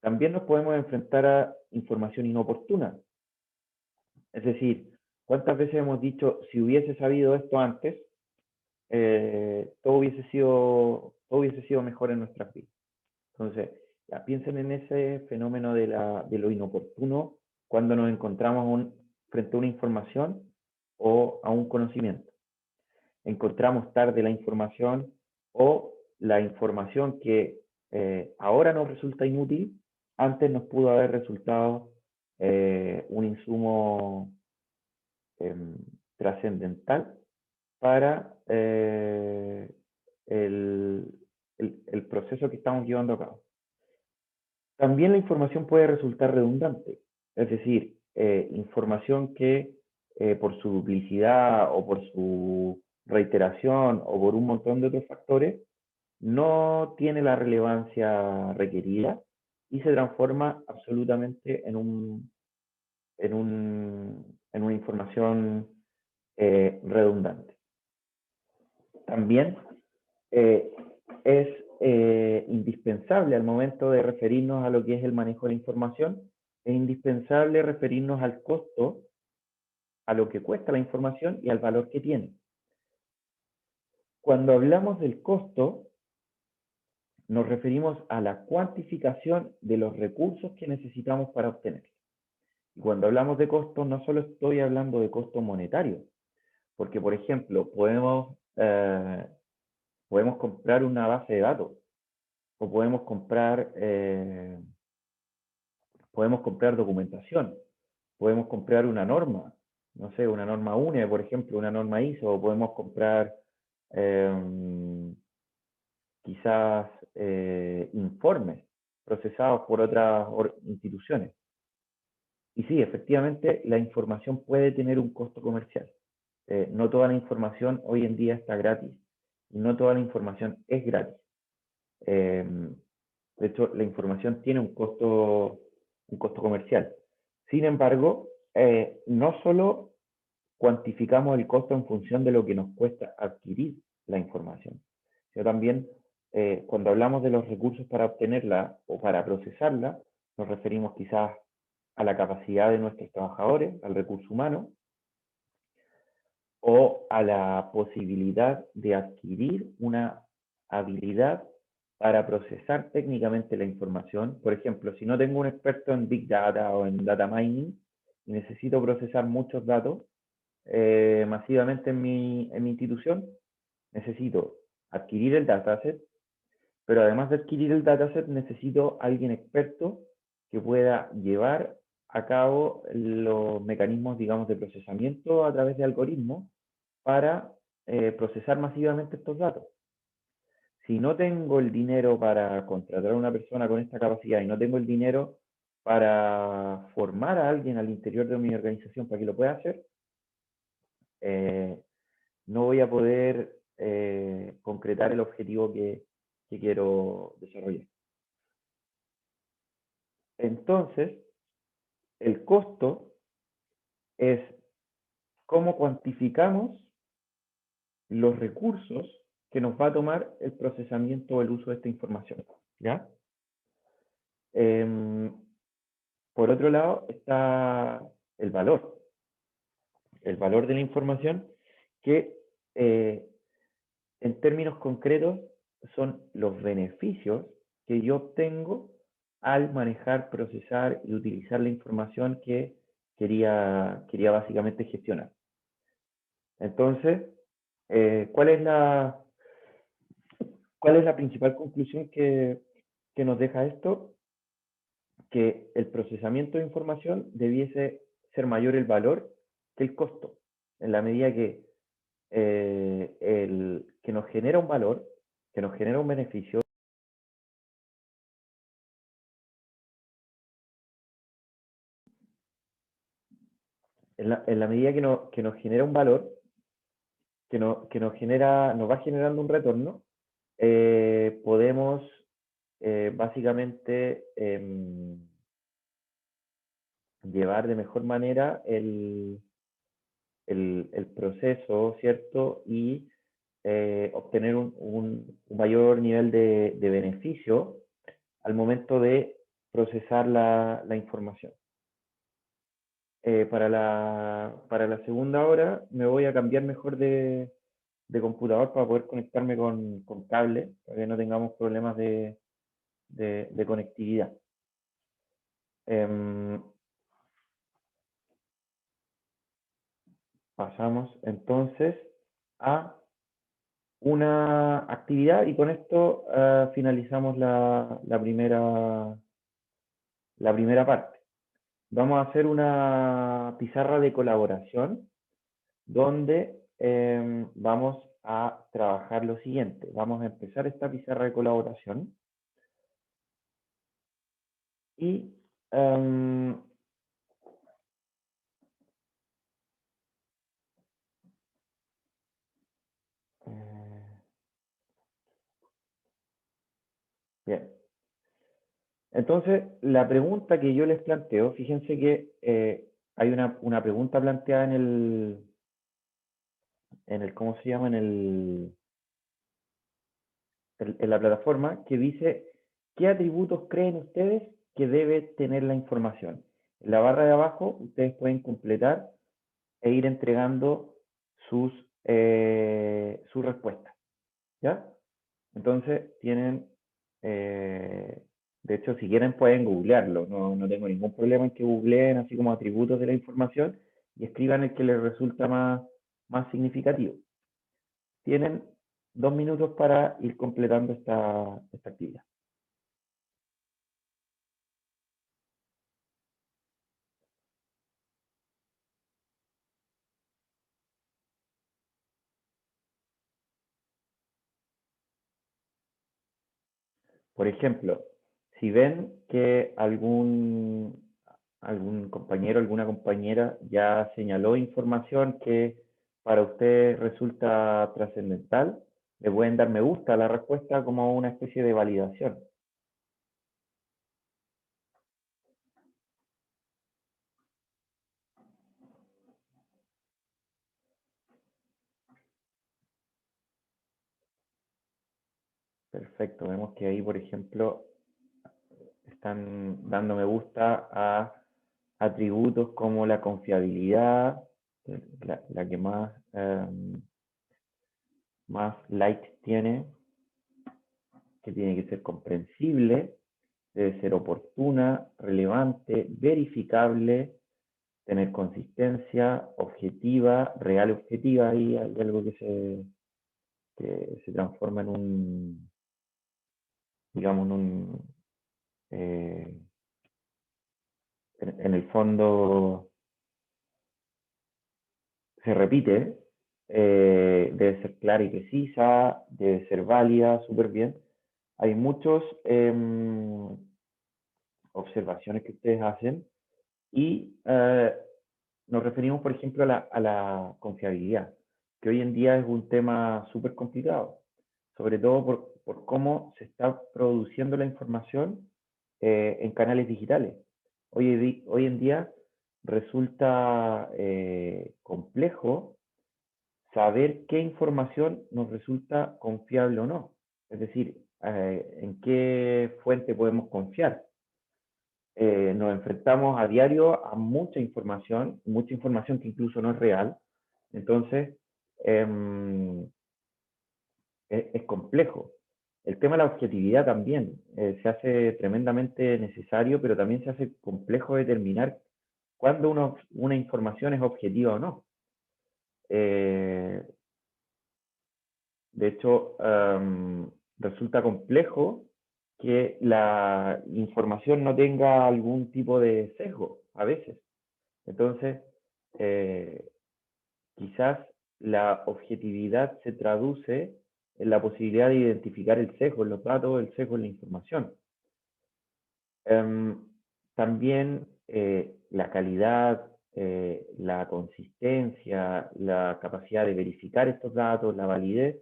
También nos podemos enfrentar a información inoportuna. Es decir, ¿cuántas veces hemos dicho, si hubiese sabido esto antes, todo hubiese sido mejor en nuestras vidas? Entonces, ya piensen en ese fenómeno de lo inoportuno cuando nos encontramos frente a una información o a un conocimiento. Encontramos tarde la información o la información que ahora nos resulta inútil, antes nos pudo haber resultado un insumo trascendental para el proceso que estamos llevando a cabo. También la información puede resultar redundante, es decir, información que por su duplicidad o por su reiteración o por un montón de otros factores no tiene la relevancia requerida y se transforma absolutamente en una información redundante. También es indispensable al momento de referirnos a lo que es el manejo de la información, es indispensable referirnos al costo, a lo que cuesta la información y al valor que tiene. Cuando hablamos del costo, nos referimos a la cuantificación de los recursos que necesitamos para obtenerlo. Y cuando hablamos de costo, no solo estoy hablando de costo monetario, porque, por ejemplo, podemos comprar una base de datos, o podemos comprar documentación, podemos comprar una norma, no sé, una norma UNE, por ejemplo, una norma ISO, o podemos comprar quizás informes procesados por otras instituciones. Y sí, efectivamente, la información puede tener un costo comercial. No toda la información hoy en día está gratis, y no toda la información es gratis. De hecho, la información tiene un costo comercial. Sin embargo, no solo cuantificamos el costo en función de lo que nos cuesta adquirir la información, sino también cuando hablamos de los recursos para obtenerla o para procesarla, nos referimos quizás a la capacidad de nuestros trabajadores, al recurso humano, o a la posibilidad de adquirir una habilidad para procesar técnicamente la información. Por ejemplo, si no tengo un experto en Big Data o en Data Mining y necesito procesar muchos datos masivamente en mi institución, necesito adquirir el dataset, pero además de adquirir el dataset, necesito a alguien experto que pueda llevar a cabo los mecanismos, digamos, de procesamiento a través de algoritmos para procesar masivamente estos datos. Si no tengo el dinero para contratar a una persona con esta capacidad y no tengo el dinero para formar a alguien al interior de mi organización para que lo pueda hacer, no voy a poder concretar el objetivo que quiero desarrollar. Entonces, el costo es cómo cuantificamos los recursos que nos va a tomar el procesamiento o el uso de esta información, ¿ya? Por otro lado está el valor de la información, que en términos concretos son los beneficios que yo obtengo al manejar, procesar y utilizar la información que quería básicamente gestionar. Entonces, ¿cuál es la principal conclusión que nos deja esto? Que el procesamiento de información debiese ser mayor el valor que el costo, en la medida que que nos genera un valor, que nos genera un beneficio, en la medida que nos genera un valor, que nos va generando un retorno, podemos básicamente llevar de mejor manera el proceso, ¿cierto? Y obtener un mayor nivel de beneficio al momento de procesar la información. Para la segunda hora me voy a cambiar mejor de computador para poder conectarme con cable, para que no tengamos problemas de conectividad. Pasamos entonces a una actividad y con esto finalizamos la primera parte. Vamos a hacer una pizarra de colaboración donde vamos a trabajar lo siguiente. Vamos a empezar esta pizarra de colaboración y bien. Entonces, la pregunta que yo les planteo, fíjense que hay una pregunta planteada en el ¿cómo se llama? En la plataforma que dice, ¿qué atributos creen ustedes que debe tener la información? En la barra de abajo, ustedes pueden completar e ir entregando sus respuestas, ¿ya? Entonces, tienen, de hecho, si quieren pueden googlearlo, no tengo ningún problema en que googleen así como atributos de la información y escriban el que les resulta más significativo. Tienen 2 minutos para ir completando esta actividad. Por ejemplo, si ven que algún compañero, alguna compañera ya señaló información que para usted resulta trascendental, le pueden dar me gusta a la respuesta como una especie de validación. Perfecto, vemos que ahí, por ejemplo, están dando me gusta a atributos como la confiabilidad, la que más likes tiene, que tiene que ser comprensible, debe ser oportuna, relevante, verificable, tener consistencia, objetiva, real objetiva, ahí hay algo que se transforma en un, digamos, en el fondo se repite, debe ser clara y precisa, debe ser válida, súper bien. Hay muchas observaciones que ustedes hacen y nos referimos, por ejemplo, a la confiabilidad, que hoy en día es un tema súper complicado, sobre todo por cómo se está produciendo la información en canales digitales. Hoy en día resulta complejo saber qué información nos resulta confiable o no. Es decir, en qué fuente podemos confiar. Nos enfrentamos a diario a mucha información que incluso no es real. Entonces, es complejo. El tema de la objetividad también se hace tremendamente necesario, pero también se hace complejo determinar cuándo una información es objetiva o no. De hecho, resulta complejo que la información no tenga algún tipo de sesgo a veces. Entonces, quizás la objetividad se traduce en la posibilidad de identificar el sesgo en los datos, el sesgo en la información. También la calidad, la consistencia, la capacidad de verificar estos datos, la validez,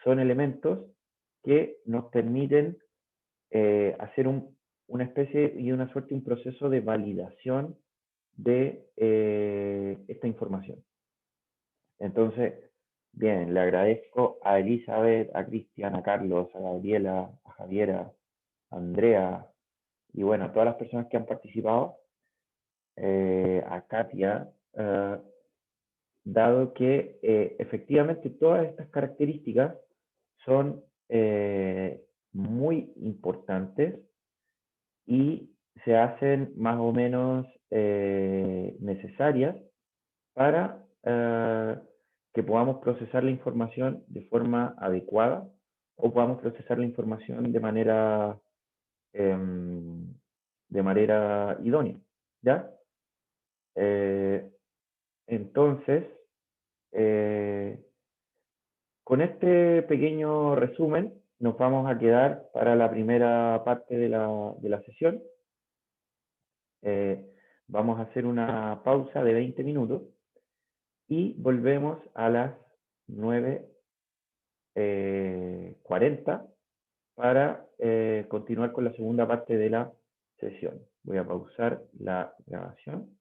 son elementos que nos permiten hacer una especie y una suerte, un proceso de validación de esta información. Entonces, bien, le agradezco a Elizabeth, a Cristian, a Carlos, a Gabriela, a Javiera, a Andrea, y bueno, a todas las personas que han participado, a Katia, dado que efectivamente todas estas características son muy importantes y se hacen más o menos necesarias para que podamos procesar la información de forma adecuada o podamos procesar la información de manera idónea, ¿ya? Entonces, con este pequeño resumen, nos vamos a quedar para la primera parte de la sesión. Vamos a hacer una pausa de 20 minutos y volvemos a las 9:40 para continuar con la segunda parte de la sesión. Voy a pausar la grabación.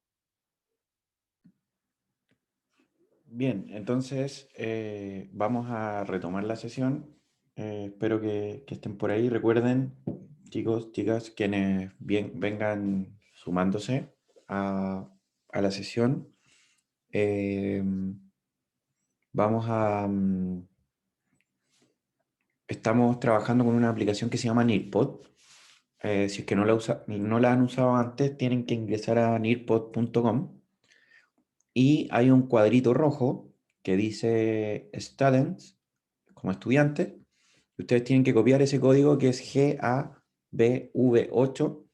Bien, entonces vamos a retomar la sesión. Espero que estén por ahí. Recuerden, chicos, chicas, quienes vengan sumándose a la sesión. Estamos trabajando con una aplicación que se llama Nearpod. Si es que no la han usado antes, tienen que ingresar a nearpod.com. Y hay un cuadrito rojo que dice Students, como estudiantes. Y ustedes tienen que copiar ese código que es GABV8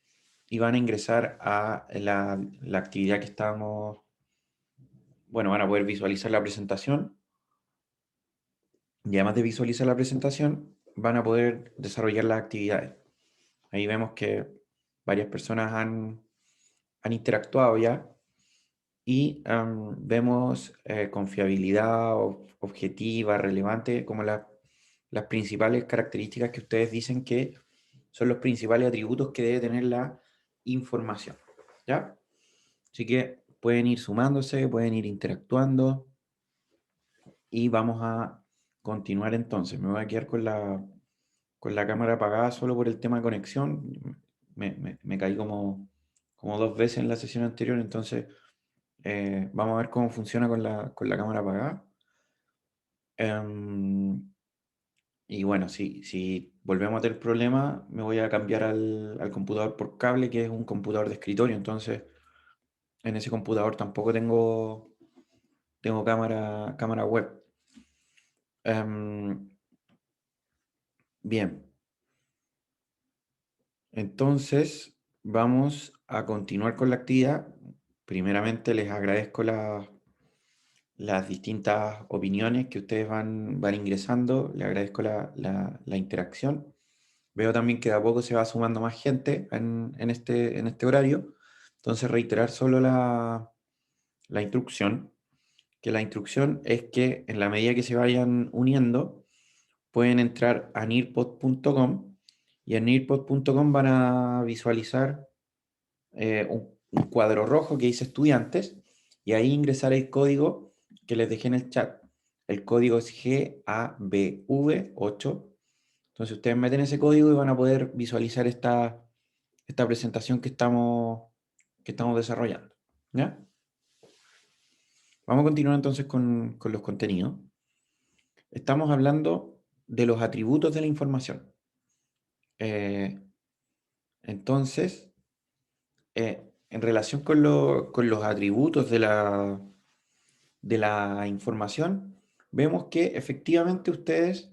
y van a ingresar a la actividad que estamos... Bueno, van a poder visualizar la presentación. Y además de visualizar la presentación, van a poder desarrollar las actividades. Ahí vemos que varias personas han interactuado ya. Y vemos confiabilidad objetiva, relevante, como las principales características que ustedes dicen que son los principales atributos que debe tener la información, ¿ya? Así que pueden ir sumándose, pueden ir interactuando y vamos a continuar entonces. Me voy a quedar con la cámara apagada solo por el tema de conexión. Me caí como 2 veces en la sesión anterior, entonces... vamos a ver cómo funciona con la cámara apagada. Y bueno, si volvemos a tener problema, me voy a cambiar al computador por cable, que es un computador de escritorio. Entonces, en ese computador tampoco tengo cámara web. Bien. Entonces, vamos a continuar con la actividad. Primeramente, les agradezco las distintas opiniones que ustedes van ingresando. Les agradezco la interacción. Veo también que de a poco se va sumando más gente en este horario. Entonces, reiterar solo la instrucción, que la instrucción es que en la medida que se vayan uniendo, pueden entrar a nearpod.com y en nearpod.com van a visualizar un cuadro rojo que dice estudiantes y ahí ingresar el código que les dejé en el chat. El código es GABV8. Entonces ustedes meten ese código y van a poder visualizar esta presentación que estamos desarrollando, ¿ya? Vamos a continuar entonces con los contenidos. Estamos hablando de los atributos de la información. Entonces, en relación con los atributos de la información, vemos que efectivamente ustedes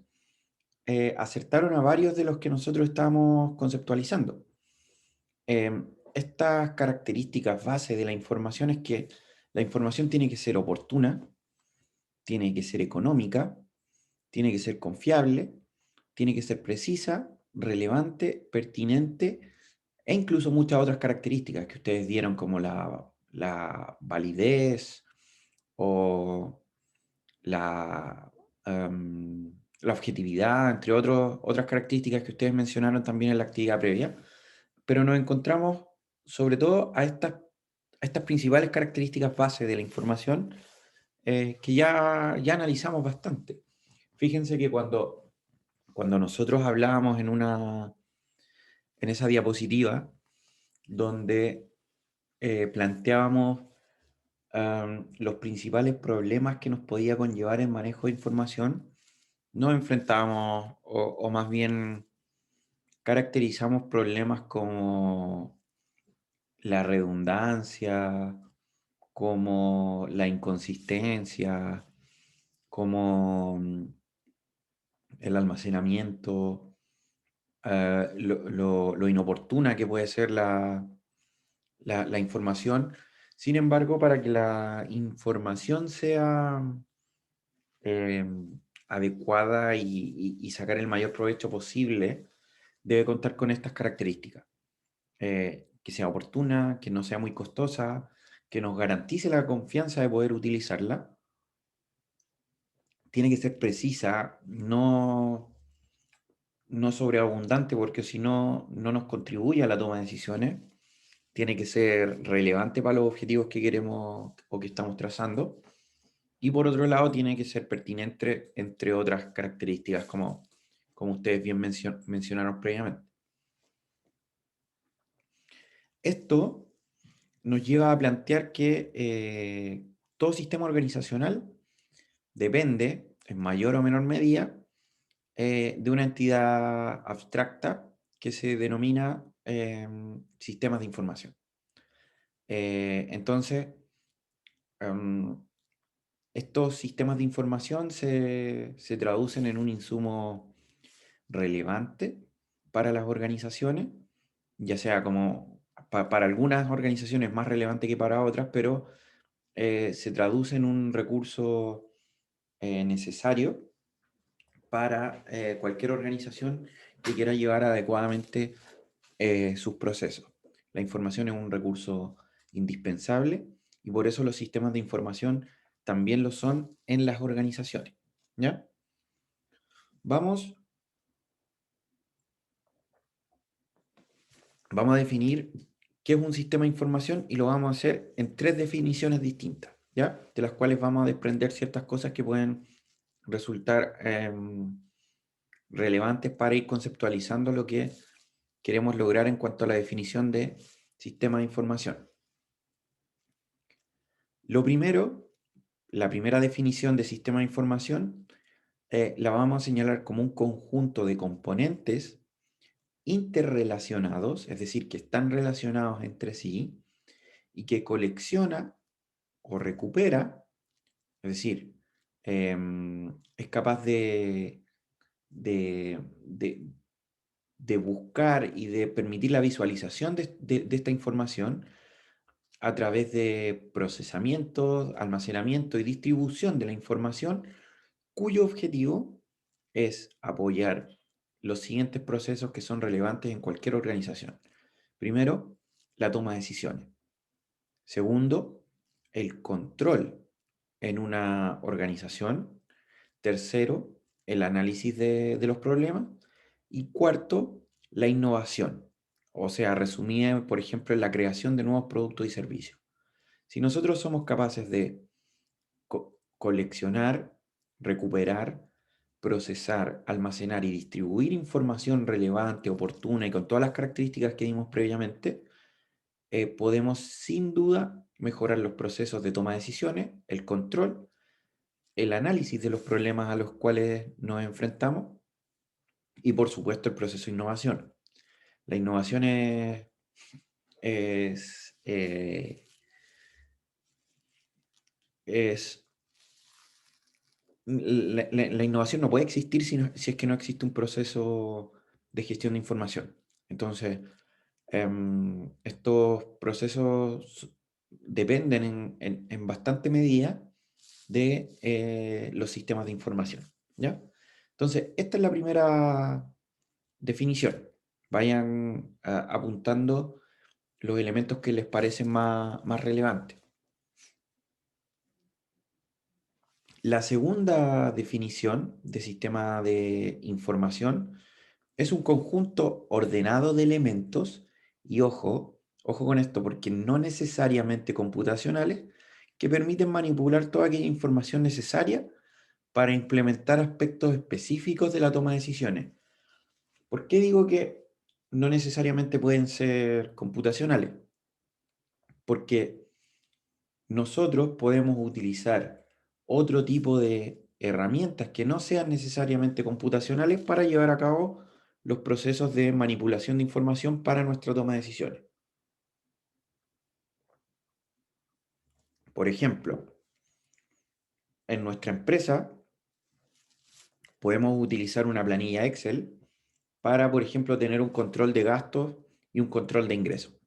acertaron a varios de los que nosotros estábamos conceptualizando. Estas características base de la información es que la información tiene que ser oportuna, tiene que ser económica, tiene que ser confiable, tiene que ser precisa, relevante, pertinente e incluso muchas otras características que ustedes dieron como la la validez o la, la objetividad, entre otras características que ustedes mencionaron también en la actividad previa, pero nos encontramos sobre todo a estas principales características base de la información que ya analizamos bastante. Fíjense que cuando nosotros hablábamos en esa diapositiva donde planteábamos los principales problemas que nos podía conllevar el manejo de información, nos enfrentábamos, o más bien caracterizamos problemas como la redundancia, como la inconsistencia, como el almacenamiento, lo inoportuna que puede ser la información. Sin embargo, para que la información sea adecuada y sacar el mayor provecho posible, debe contar con estas características. Que sea oportuna, que no sea muy costosa, que nos garantice la confianza de poder utilizarla. Tiene que ser precisa, no sobreabundante, porque si no, no nos contribuye a la toma de decisiones. Tiene que ser relevante para los objetivos que queremos o que estamos trazando. Y por otro lado, tiene que ser pertinente, entre otras características, como ustedes bien mencionaron previamente. Esto nos lleva a plantear que todo sistema organizacional depende, en mayor o menor medida, de una entidad abstracta que se denomina sistemas de información. Entonces, estos sistemas de información se traducen en un insumo relevante para las organizaciones, ya sea como para algunas organizaciones más relevante que para otras, pero se traduce en un recurso necesario para cualquier organización que quiera llevar adecuadamente sus procesos. La información es un recurso indispensable y por eso los sistemas de información también lo son en las organizaciones. ¿Ya? Vamos a definir qué es un sistema de información y lo vamos a hacer en 3 definiciones distintas, ¿ya? De las cuales vamos a desprender ciertas cosas que pueden resultar relevantes para ir conceptualizando lo que queremos lograr en cuanto a la definición de sistema de información. Lo primero, la primera definición de sistema de información, la vamos a señalar como un conjunto de componentes interrelacionados, es decir, que están relacionados entre sí y que colecciona o recupera, es decir, es capaz de buscar y de permitir la visualización de esta información a través de procesamiento, almacenamiento y distribución de la información, cuyo objetivo es apoyar los siguientes procesos que son relevantes en cualquier organización. Primero, la toma de decisiones. Segundo, el control en una organización. Tercero, el análisis de los problemas. Y cuarto, la innovación. O sea, resumida, por ejemplo, en la creación de nuevos productos y servicios. Si nosotros somos capaces de coleccionar, recuperar, procesar, almacenar y distribuir información relevante, oportuna y con todas las características que dimos previamente, podemos sin duda mejorar los procesos de toma de decisiones, el control, el análisis de los problemas a los cuales nos enfrentamos y por supuesto el proceso de innovación. La innovación es la innovación no puede existir si es que no existe un proceso de gestión de información. Entonces, estos procesos dependen en bastante medida de los sistemas de información, ¿ya? Entonces, esta es la primera definición. Vayan apuntando los elementos que les parecen más relevantes. La segunda definición de sistema de información es un conjunto ordenado de elementos y ojo con esto, porque no necesariamente computacionales, que permiten manipular toda aquella información necesaria para implementar aspectos específicos de la toma de decisiones. ¿Por qué digo que no necesariamente pueden ser computacionales? Porque nosotros podemos utilizar otro tipo de herramientas que no sean necesariamente computacionales para llevar a cabo los procesos de manipulación de información para nuestra toma de decisiones. Por ejemplo, en nuestra empresa podemos utilizar una planilla Excel para, por ejemplo, tener un control de gastos y un control de ingresos.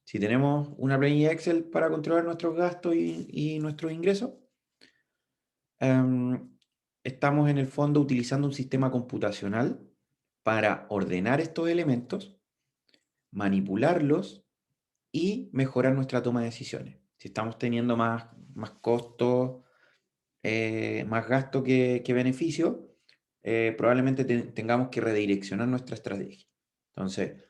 Si tenemos una planilla Excel para controlar nuestros gastos y nuestros ingresos, estamos en el fondo utilizando un sistema computacional para ordenar estos elementos, manipularlos y mejorar nuestra toma de decisiones. Si estamos teniendo más costos, más gasto que beneficio, probablemente tengamos que redireccionar nuestra estrategia. Entonces,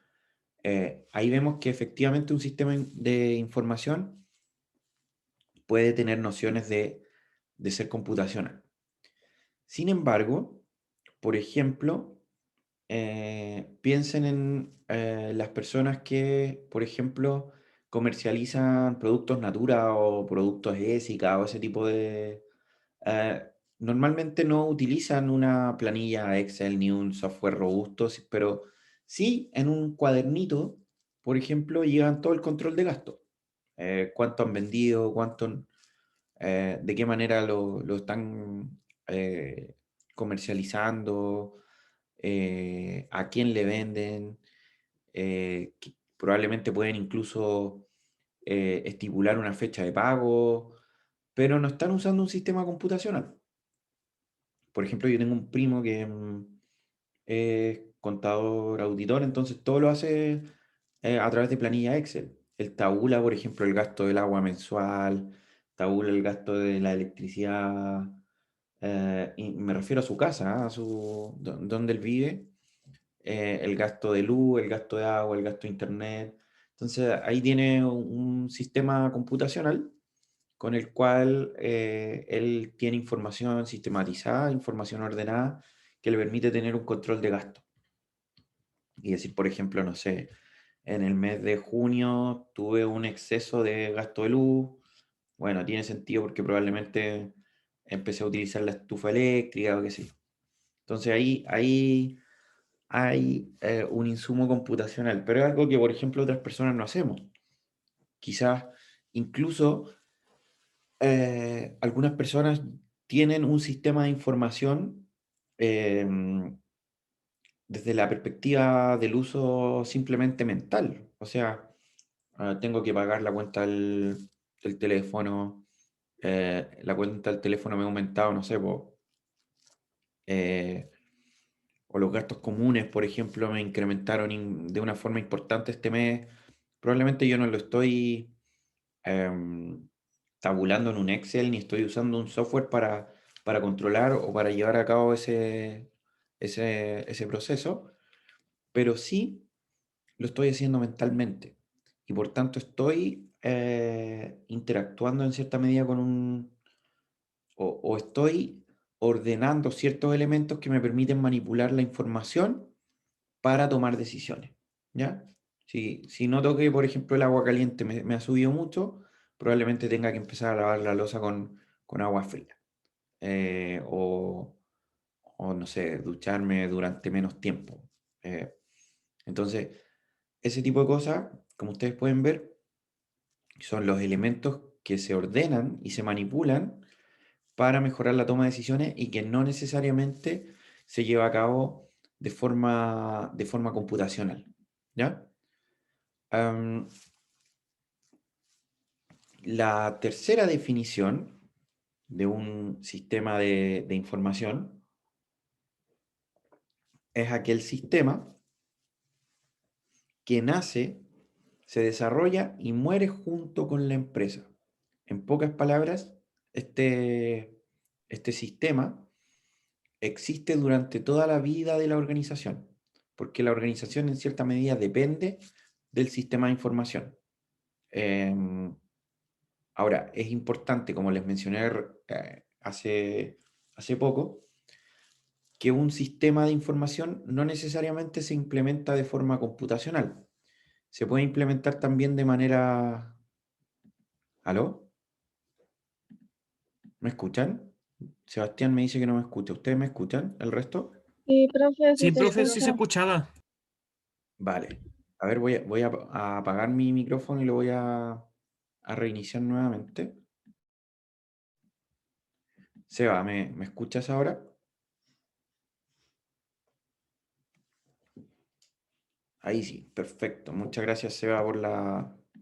ahí vemos que efectivamente un sistema de información puede tener nociones de ser computacional. Sin embargo, por ejemplo, piensen en las personas que, por ejemplo, comercializan productos Natura o productos Ésica o ese tipo de... normalmente no utilizan una planilla Excel ni un software robusto, pero sí en un cuadernito, por ejemplo, llevan todo el control de gasto. Cuánto han vendido, de qué manera lo están comercializando, a quién le venden, probablemente pueden incluso estipular una fecha de pago, pero no están usando un sistema computacional. Por ejemplo, yo tengo un primo que es contador auditor, entonces todo lo hace a través de planilla Excel. Él tabula, por ejemplo, el gasto del agua mensual, tabula el gasto de la electricidad, y me refiero a su casa, donde él vive, el gasto de luz, el gasto de agua, el gasto de internet. Entonces ahí tiene un sistema computacional con el cual él tiene información sistematizada, información ordenada, que le permite tener un control de gasto. Y decir, por ejemplo, no sé, en el mes de junio tuve un exceso de gasto de luz. Bueno, tiene sentido porque probablemente empecé a utilizar la estufa eléctrica o qué sé yo. Entonces ahí hay un insumo computacional, pero es algo que, por ejemplo, otras personas no hacemos. Quizás incluso algunas personas tienen un sistema de información desde la perspectiva del uso simplemente mental. O sea, tengo que pagar la cuenta del teléfono, la cuenta del teléfono me ha aumentado, no sé, o los gastos comunes, por ejemplo, me incrementaron de una forma importante este mes. Probablemente yo no lo estoy tabulando en un Excel, ni estoy usando un software para controlar o para llevar a cabo ese proceso, pero sí lo estoy haciendo mentalmente. Y por tanto estoy interactuando en cierta medida con o estoy ordenando ciertos elementos que me permiten manipular la información para tomar decisiones, ¿ya? Si noto que, por ejemplo, el agua caliente me ha subido mucho, probablemente tenga que empezar a lavar la loza con agua fría. O, no sé, ducharme durante menos tiempo. Entonces, ese tipo de cosas, como ustedes pueden ver, son los elementos que se ordenan y se manipulan para mejorar la toma de decisiones y que no necesariamente se lleva a cabo de forma computacional, ¿ya? La tercera definición de un sistema de información es aquel sistema que nace se desarrolla y muere junto con la empresa. En pocas palabras, este sistema existe durante toda la vida de la organización, porque la organización en cierta medida depende del sistema de información. Ahora, es importante, como les mencioné hace poco, que un sistema de información no necesariamente se implementa de forma computacional. Se puede implementar también de manera... ¿Aló? ¿Me escuchan? Sebastián me dice que no me escucha. ¿Ustedes me escuchan? ¿El resto? Sí, profe, Sí, sí se profe, sí se escucha. escuchaba. Vale. A ver, voy a apagar mi micrófono y lo voy a reiniciar nuevamente. Seba, ¿me escuchas ahora? Ahí sí, perfecto. Muchas gracias, Seba,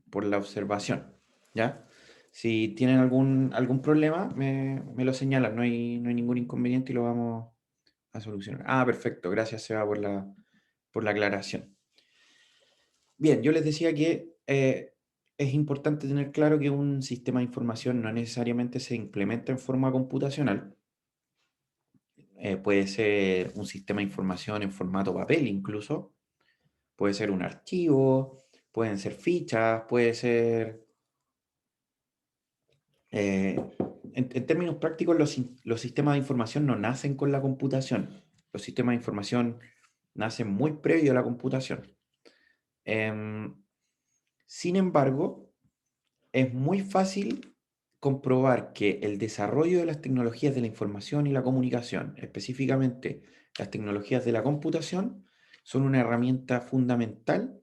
por la observación. ¿Ya? Si tienen algún problema, me lo señalan. No hay ningún inconveniente y lo vamos a solucionar. Ah, perfecto. Gracias, Seba, por la aclaración. Bien, yo les decía que es importante tener claro que un sistema de información no necesariamente se implementa en forma computacional. Puede ser un sistema de información en formato papel incluso. Puede ser un archivo, pueden ser fichas, puede ser... en términos prácticos, los sistemas de información no nacen con la computación. Los sistemas de información nacen muy previo a la computación. Sin embargo, es muy fácil comprobar que el desarrollo de las tecnologías de la información y la comunicación, específicamente las tecnologías de la computación, son una herramienta fundamental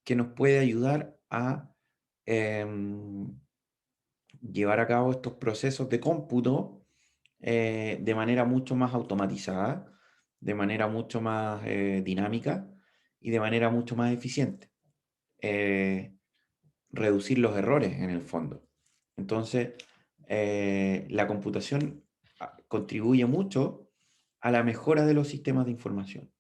que nos puede ayudar a llevar a cabo estos procesos de cómputo de manera mucho más automatizada, de manera mucho más dinámica y de manera mucho más eficiente. Reducir los errores en el fondo. Entonces, la computación contribuye mucho a la mejora de los sistemas de información.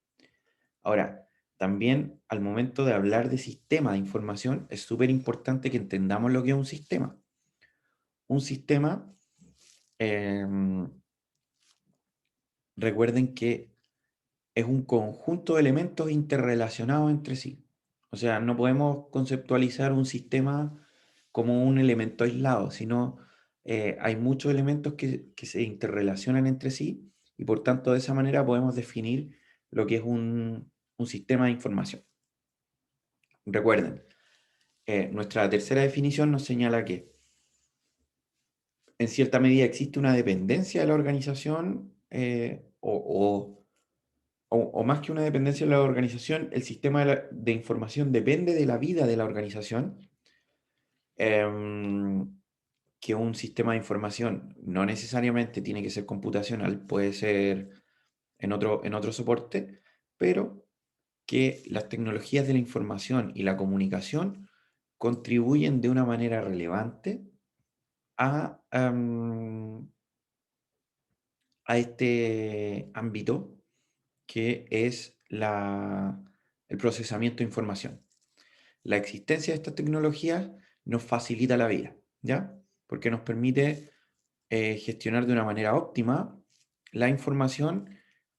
Ahora, también al momento de hablar de sistema de información, es súper importante que entendamos lo que es un sistema. Un sistema, recuerden que es un conjunto de elementos interrelacionados entre sí. O sea, no podemos conceptualizar un sistema como un elemento aislado, sino hay muchos elementos que se interrelacionan entre sí y por tanto de esa manera podemos definir lo que es un sistema de información. Recuerden, nuestra tercera definición nos señala que en cierta medida existe una dependencia de la organización o más que una dependencia de la organización, el sistema de información depende de la vida de la organización, que un sistema de información no necesariamente tiene que ser computacional, puede ser en otro soporte, pero que las tecnologías de la información y la comunicación contribuyen de una manera relevante a este ámbito que es el procesamiento de información. La existencia de estas tecnologías nos facilita la vida, ¿ya? Porque nos permite gestionar de una manera óptima la información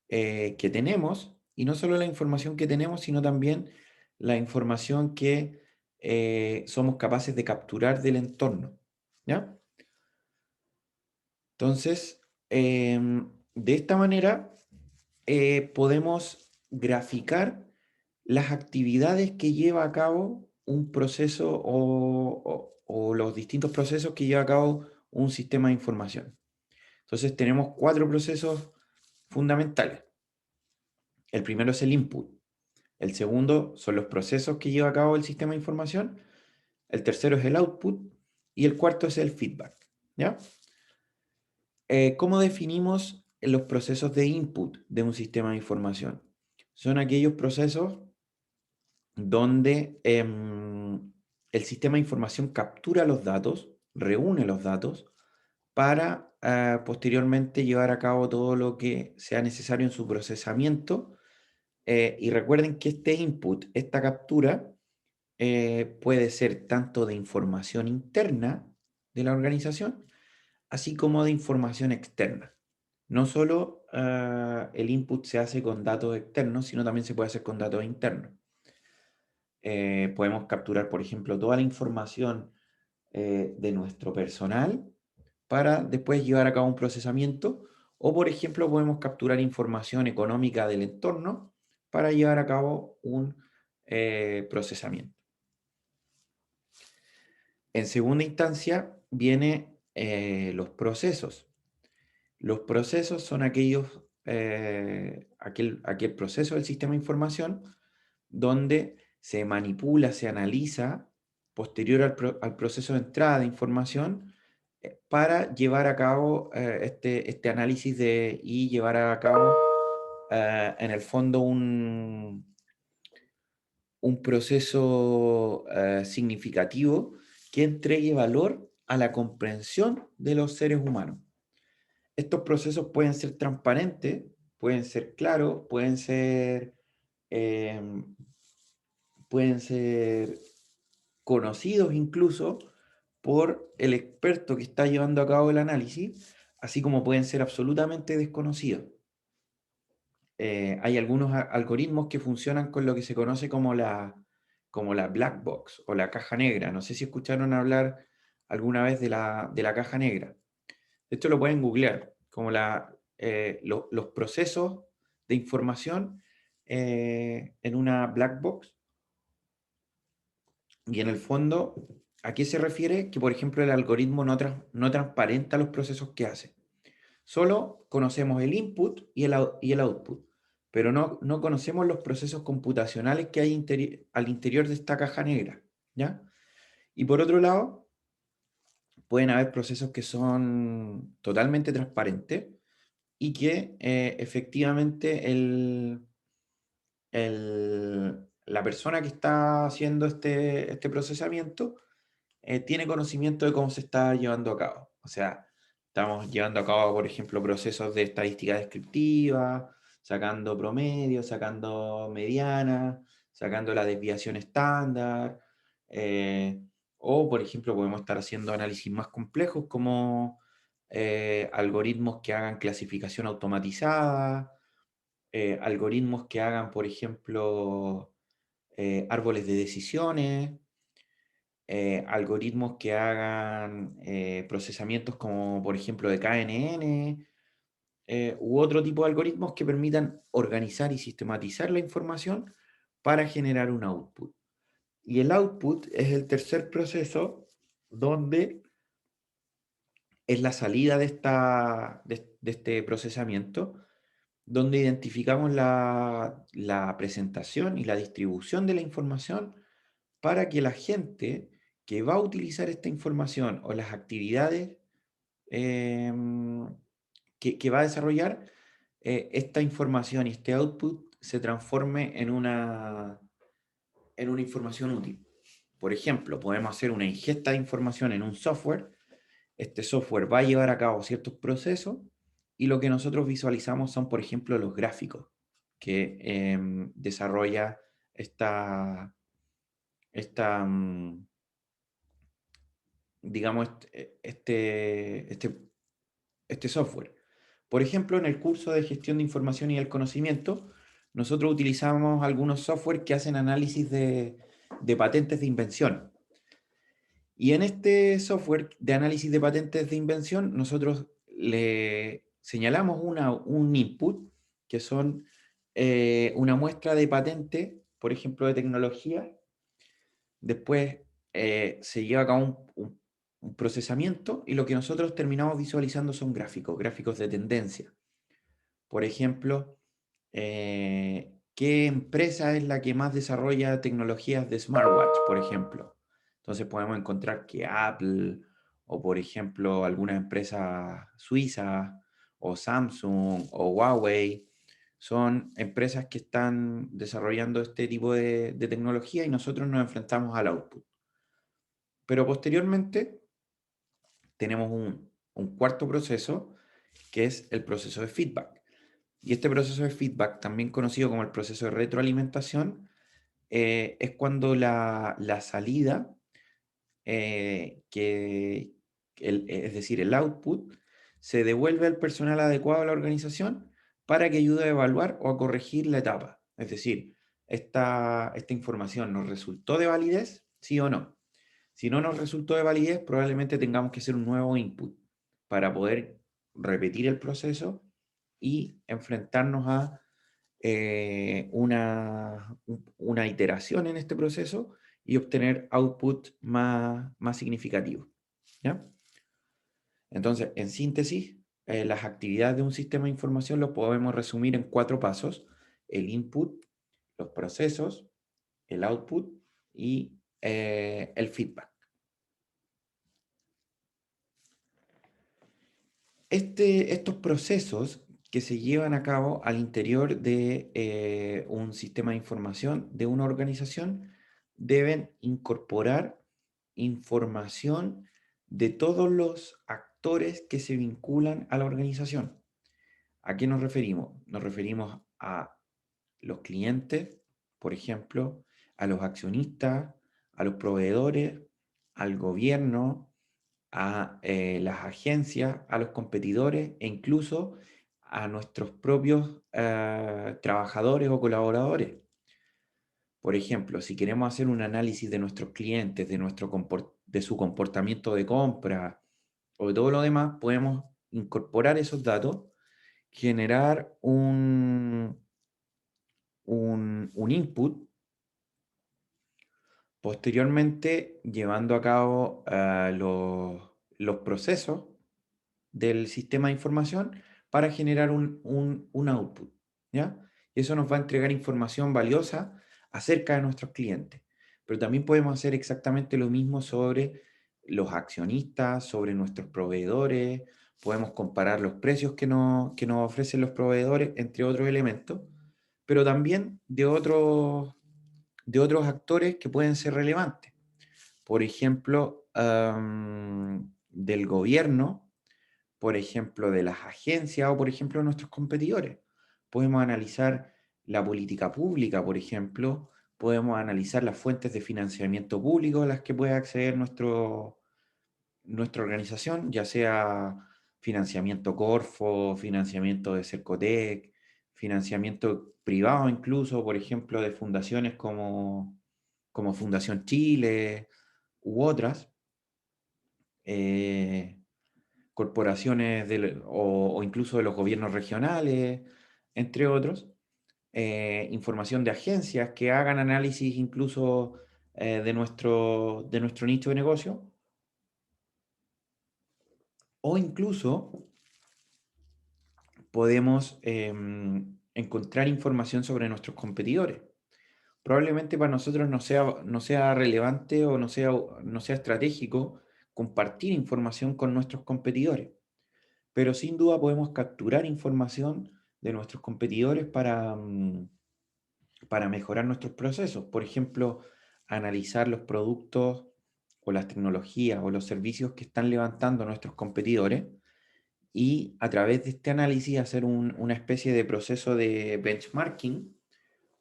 que tenemos, y no solo la información que tenemos, sino también la información que somos capaces de capturar del entorno, ¿ya? Entonces, de esta manera podemos graficar las actividades que lleva a cabo un proceso o los distintos procesos que lleva a cabo un sistema de información. Entonces tenemos 4 procesos fundamentales. El primero es el input. El segundo son los procesos que lleva a cabo el sistema de información. El tercero es el output. Y el cuarto es el feedback. ¿Ya? ¿Cómo definimos los procesos de input de un sistema de información? Son aquellos procesos donde el sistema de información captura los datos, reúne los datos, para posteriormente llevar a cabo todo lo que sea necesario en su procesamiento. Y recuerden que este input, esta captura, puede ser tanto de información interna de la organización, así como de información externa. No solo el input se hace con datos externos, sino también se puede hacer con datos internos. Podemos capturar, por ejemplo, toda la información de nuestro personal para después llevar a cabo un procesamiento, o por ejemplo podemos capturar información económica del entorno para llevar a cabo un procesamiento. En segunda instancia vienen los procesos. Los procesos son aquel proceso del sistema de información donde se manipula, se analiza posterior al proceso de entrada de información para llevar a cabo este análisis y llevar a cabo en el fondo un proceso significativo que entregue valor a la comprensión de los seres humanos. Estos procesos pueden ser transparentes, pueden ser claros, pueden ser conocidos incluso por el experto que está llevando a cabo el análisis, así como pueden ser absolutamente desconocidos. Hay algunos algoritmos que funcionan con lo que se conoce como la black box o la caja negra. No sé si escucharon hablar alguna vez de la caja negra. Esto lo pueden googlear, como los procesos de información en una black box. Y en el fondo, ¿a qué se refiere? Que, por ejemplo, el algoritmo no transparenta los procesos que hace. Solo conocemos el input y el output, pero no conocemos los procesos computacionales que hay al interior de esta caja negra, ¿ya? Y por otro lado, pueden haber procesos que son totalmente transparentes y que efectivamente la persona que está haciendo este procesamiento tiene conocimiento de cómo se está llevando a cabo. O sea, estamos llevando a cabo, por ejemplo, procesos de estadística descriptiva, sacando promedios, sacando medianas, sacando la desviación estándar, o, por ejemplo, podemos estar haciendo análisis más complejos como algoritmos que hagan clasificación automatizada, algoritmos que hagan, por ejemplo, árboles de decisiones, algoritmos que hagan procesamientos como, por ejemplo, de KNN, u otro tipo de algoritmos que permitan organizar y sistematizar la información para generar un output. Y el output es el tercer proceso donde es la salida de este procesamiento, donde identificamos la presentación y la distribución de la información para que la gente que va a utilizar esta información o las actividades que va a desarrollar, esta información y este output se transforme en una información útil. Por ejemplo, podemos hacer una ingesta de información en un software. Este software va a llevar a cabo ciertos procesos y lo que nosotros visualizamos son, por ejemplo, los gráficos que desarrolla digamos, este software. Por ejemplo, en el curso de gestión de información y el conocimiento, nosotros utilizamos algunos software que hacen análisis de patentes de invención. Y en este software de análisis de patentes de invención, nosotros le señalamos un input, que son una muestra de patente, por ejemplo, de tecnología. Después se lleva a cabo un procesamiento y lo que nosotros terminamos visualizando son gráficos de tendencia. Por ejemplo, ¿qué empresa es la que más desarrolla tecnologías de smartwatch, por ejemplo? Entonces podemos encontrar que Apple o, por ejemplo, alguna empresa suiza o Samsung o Huawei son empresas que están desarrollando este tipo de tecnología y nosotros nos enfrentamos al output. Pero posteriormente tenemos un cuarto proceso que es el proceso de feedback. Y este proceso de feedback, también conocido como el proceso de retroalimentación, es cuando la salida, es decir, el output, se devuelve al personal adecuado a la organización para que ayude a evaluar o a corregir la etapa. Es decir, esta información nos resultó de validez, sí o no. Si no nos resultó de validez, probablemente tengamos que hacer un nuevo input para poder repetir el proceso y enfrentarnos a una iteración en este proceso y obtener output más significativos. ¿Ya? Entonces, en síntesis, las actividades de un sistema de información lo podemos resumir en 4 pasos: el input, los procesos, el output y el feedback. Estos procesos que se llevan a cabo al interior de un sistema de información de una organización deben incorporar información de todos los actores que se vinculan a la organización. ¿A qué nos referimos? Nos referimos a los clientes, por ejemplo, a los accionistas, a los proveedores, al gobierno, a las agencias, a los competidores e incluso a nuestros propios trabajadores o colaboradores. Por ejemplo, si queremos hacer un análisis de nuestros clientes, de su comportamiento de compra o de todo lo demás, podemos incorporar esos datos, generar un input, posteriormente llevando a cabo los procesos del sistema de información para generar un output, ¿ya? Y eso nos va a entregar información valiosa acerca de nuestros clientes. Pero también podemos hacer exactamente lo mismo sobre los accionistas, sobre nuestros proveedores, podemos comparar los precios que nos ofrecen los proveedores, entre otros elementos, pero también de otros actores que pueden ser relevantes. Por ejemplo, del gobierno, por ejemplo, de las agencias o, por ejemplo, de nuestros competidores. Podemos analizar la política pública, por ejemplo, podemos analizar las fuentes de financiamiento público a las que puede acceder nuestra organización, ya sea financiamiento Corfo, financiamiento de Cercotec, financiamiento privado incluso, por ejemplo, de fundaciones como Fundación Chile u otras. Corporaciones o incluso de los gobiernos regionales, entre otros, información de agencias que hagan análisis incluso de nuestro nicho de negocio, o incluso podemos encontrar información sobre nuestros competidores. Probablemente para nosotros no sea relevante o no sea estratégico compartir información con nuestros competidores, pero sin duda podemos capturar información de nuestros competidores para mejorar nuestros procesos. Por ejemplo, analizar los productos o las tecnologías o los servicios que están levantando nuestros competidores y a través de este análisis hacer una especie de proceso de benchmarking,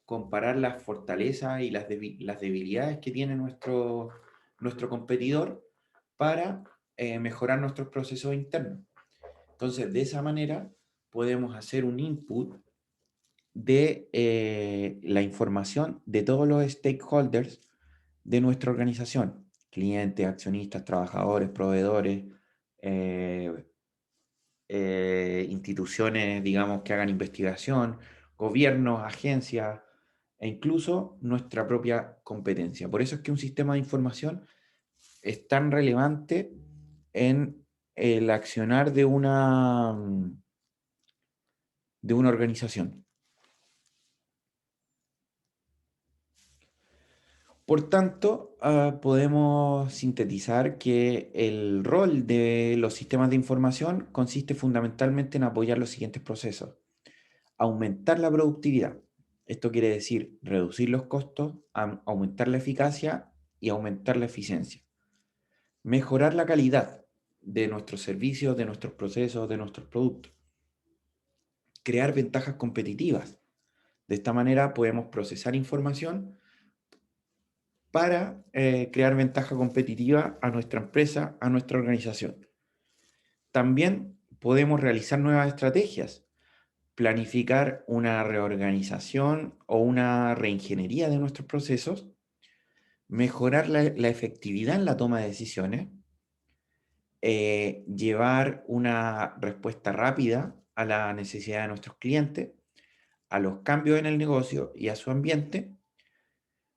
comparar las fortalezas y las debilidades que tiene nuestro competidor para mejorar nuestros procesos internos. Entonces, de esa manera podemos hacer un input de la información de todos los stakeholders de nuestra organización: clientes, accionistas, trabajadores, proveedores, instituciones, digamos, que hagan investigación, gobiernos, agencias e incluso nuestra propia competencia. Por eso es que un sistema de información es tan relevante en el accionar de una organización. Por tanto, podemos sintetizar que el rol de los sistemas de información consiste fundamentalmente en apoyar los siguientes procesos: aumentar la productividad. Esto quiere decir reducir los costos, aumentar la eficacia y aumentar la eficiencia. Mejorar la calidad de nuestros servicios, de nuestros procesos, de nuestros productos. Crear ventajas competitivas. De esta manera podemos procesar información para crear ventaja competitiva a nuestra empresa, a nuestra organización. También podemos realizar nuevas estrategias, planificar una reorganización o una reingeniería de nuestros procesos, mejorar la efectividad en la toma de decisiones, llevar una respuesta rápida a la necesidad de nuestros clientes, a los cambios en el negocio y a su ambiente,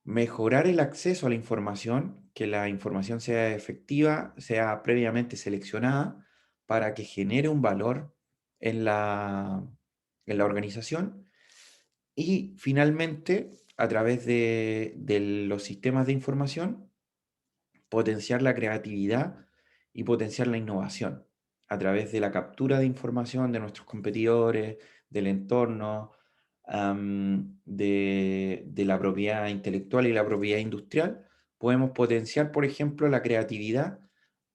mejorar el acceso a la información, que la información sea efectiva, sea previamente seleccionada para que genere un valor en la organización. Y finalmente, a través de los sistemas de información, potenciar la creatividad y potenciar la innovación a través de la captura de información de nuestros competidores, del entorno, de la propiedad intelectual y la propiedad industrial. Podemos potenciar, por ejemplo, la creatividad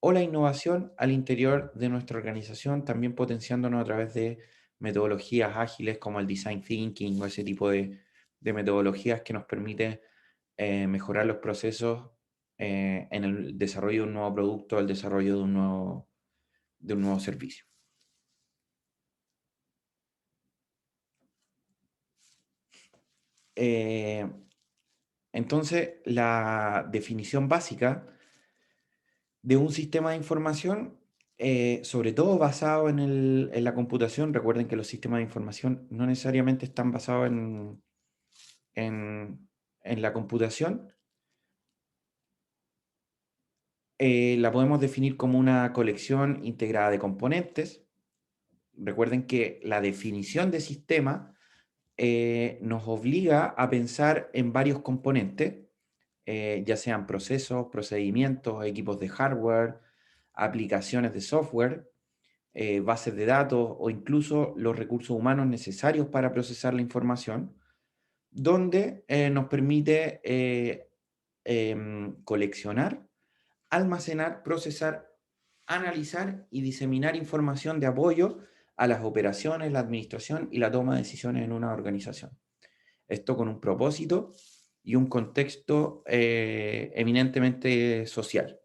o la innovación al interior de nuestra organización, también potenciándonos a través de metodologías ágiles como el design thinking o ese tipo de metodologías que nos permiten mejorar los procesos en el desarrollo de un nuevo producto, el desarrollo de un nuevo servicio. Entonces, la definición básica de un sistema de información, sobre todo basado en la computación, recuerden que los sistemas de información no necesariamente están basados en la computación, la podemos definir como una colección integrada de componentes. Recuerden que la definición de sistema nos obliga a pensar en varios componentes, ya sean procesos, procedimientos, equipos de hardware, aplicaciones de software, bases de datos o incluso los recursos humanos necesarios para procesar la información, donde nos permite coleccionar, almacenar, procesar, analizar y diseminar información de apoyo a las operaciones, la administración y la toma de decisiones en una organización. Esto con un propósito y un contexto eminentemente social.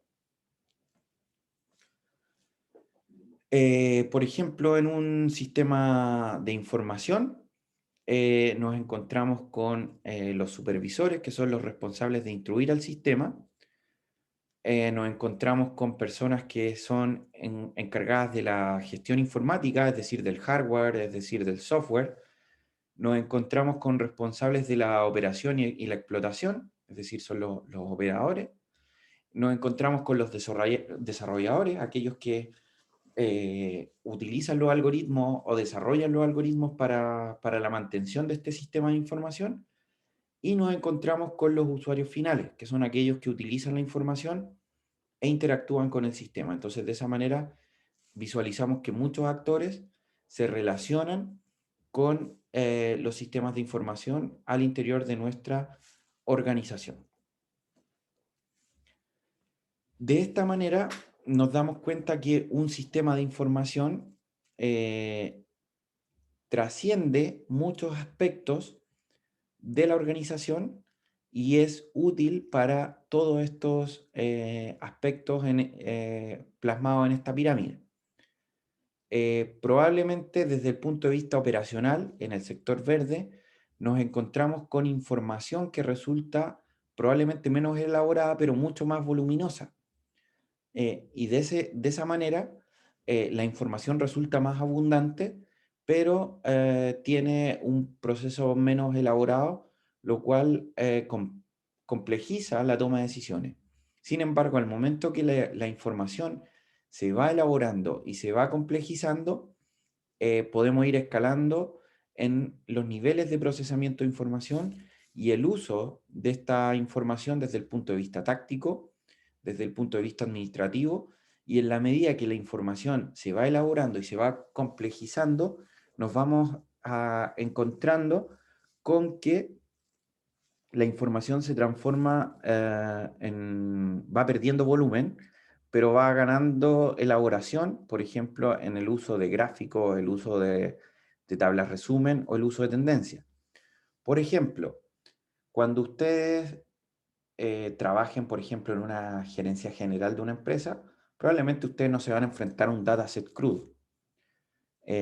Por ejemplo, en un sistema de información nos encontramos con los supervisores, que son los responsables de instruir al sistema. Nos encontramos con personas que son encargadas de la gestión informática, es decir, del hardware, es decir, del software. Nos encontramos con responsables de la operación y la explotación, es decir, son los operadores. Nos encontramos con los desarrolladores, aquellos que utilizan los algoritmos o desarrollan los algoritmos para la mantención de este sistema de información. Y nos encontramos con los usuarios finales, que son aquellos que utilizan la información e interactúan con el sistema. Entonces, de esa manera, visualizamos que muchos actores se relacionan con los sistemas de información al interior de nuestra organización. De esta manera, nos damos cuenta que un sistema de información trasciende muchos aspectos de la organización y es útil para todos estos aspectos plasmados en esta pirámide. Probablemente desde el punto de vista operacional, en el sector verde, nos encontramos con información que resulta probablemente menos elaborada, pero mucho más voluminosa. Y de esa manera, la información resulta más abundante, pero tiene un proceso menos elaborado, lo cual complejiza la toma de decisiones. Sin embargo, al momento que la información se va elaborando y se va complejizando, podemos ir escalando en los niveles de procesamiento de información y el uso de esta información desde el punto de vista táctico, desde el punto de vista administrativo, y en la medida que la información se va elaborando y se va complejizando, nos vamos encontrando con que la información se transforma, va perdiendo volumen, pero va ganando elaboración, por ejemplo, en el uso de gráficos, el uso de tablas resumen o el uso de tendencias. Por ejemplo, cuando ustedes trabajen, por ejemplo, en una gerencia general de una empresa, probablemente ustedes no se van a enfrentar a un dataset crudo.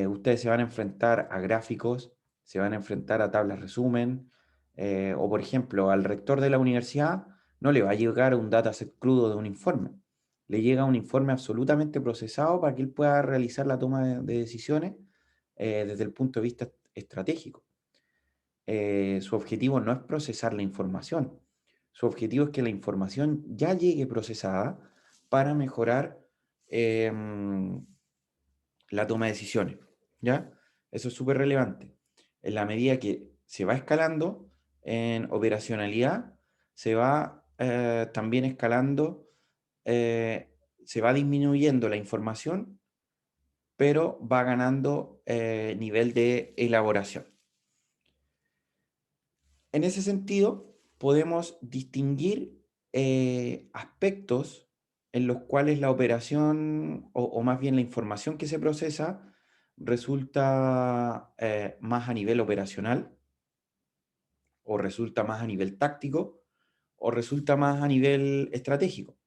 Ustedes se van a enfrentar a gráficos, se van a enfrentar a tablas resumen, o por ejemplo, al rector de la universidad no le va a llegar un dataset crudo de un informe. Le llega un informe absolutamente procesado para que él pueda realizar la toma de decisiones desde el punto de vista estratégico. Su objetivo no es procesar la información. Su objetivo es que la información ya llegue procesada para mejorar la toma de decisiones, ¿ya? Eso es súper relevante. En la medida que se va escalando en operacionalidad, se va también escalando, se va disminuyendo la información, pero va ganando nivel de elaboración. En ese sentido, podemos distinguir aspectos en los cuales la operación, o más bien la información que se procesa, resulta más a nivel operacional, o resulta más a nivel táctico, o resulta más a nivel estratégico.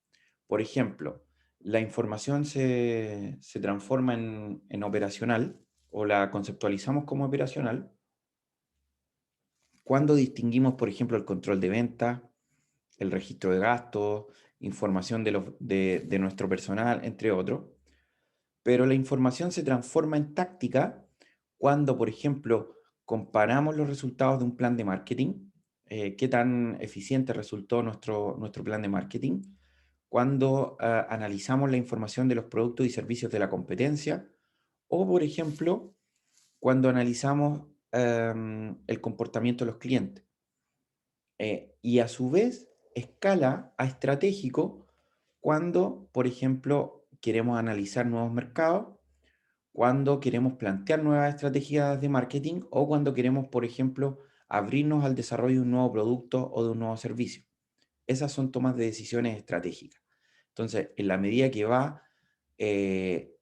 Por ejemplo, la información se transforma en operacional, o la conceptualizamos como operacional, cuando distinguimos, por ejemplo, el control de venta, el registro de gastos, información de nuestro personal, entre otros. Pero la información se transforma en táctica cuando, por ejemplo, comparamos los resultados de un plan de marketing, qué tan eficiente resultó nuestro plan de marketing, cuando analizamos la información de los productos y servicios de la competencia, o, por ejemplo, cuando analizamos el comportamiento de los clientes. Y a su vez escala a estratégico cuando, por ejemplo, queremos analizar nuevos mercados, cuando queremos plantear nuevas estrategias de marketing o cuando queremos, por ejemplo, abrirnos al desarrollo de un nuevo producto o de un nuevo servicio. Esas son tomas de decisiones estratégicas. Entonces, en la medida que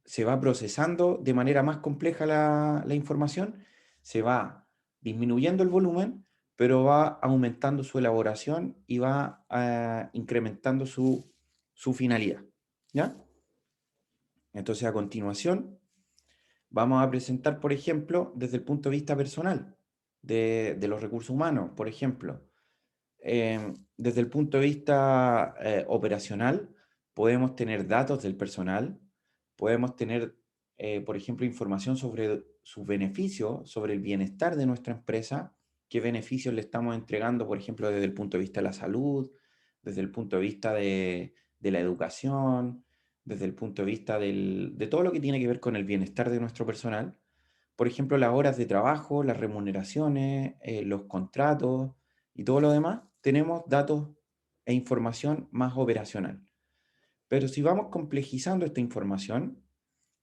se va procesando de manera más compleja la información, se va disminuyendo el volumen, pero va aumentando su elaboración y va incrementando su finalidad, ¿ya? Entonces, a continuación, vamos a presentar, por ejemplo, desde el punto de vista personal, de los recursos humanos, por ejemplo. Desde el punto de vista operacional, podemos tener datos del personal, podemos tener, por ejemplo, información sobre sus beneficios, sobre el bienestar de nuestra empresa, qué beneficios le estamos entregando, por ejemplo, desde el punto de vista de la salud, desde el punto de vista de la educación, desde el punto de vista de todo lo que tiene que ver con el bienestar de nuestro personal. Por ejemplo, las horas de trabajo, las remuneraciones, los contratos y todo lo demás, tenemos datos e información más operacional. Pero si vamos complejizando esta información,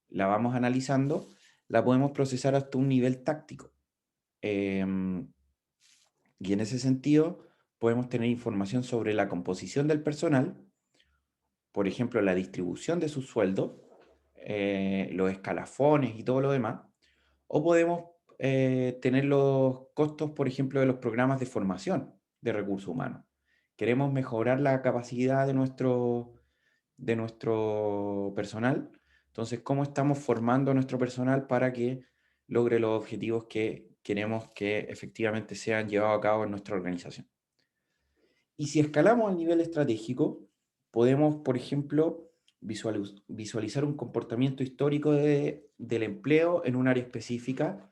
la vamos analizando, la podemos procesar hasta un nivel táctico. Y en ese sentido, podemos tener información sobre la composición del personal, por ejemplo, la distribución de sus sueldos, los escalafones y todo lo demás, o podemos tener los costos, por ejemplo, de los programas de formación de recursos humanos. Queremos mejorar la capacidad de nuestro personal. Entonces, ¿cómo estamos formando a nuestro personal para que logre los objetivos que queremos que efectivamente sean llevados a cabo en nuestra organización? Y si escalamos al nivel estratégico, podemos, por ejemplo, visualizar un comportamiento histórico del empleo en un área específica,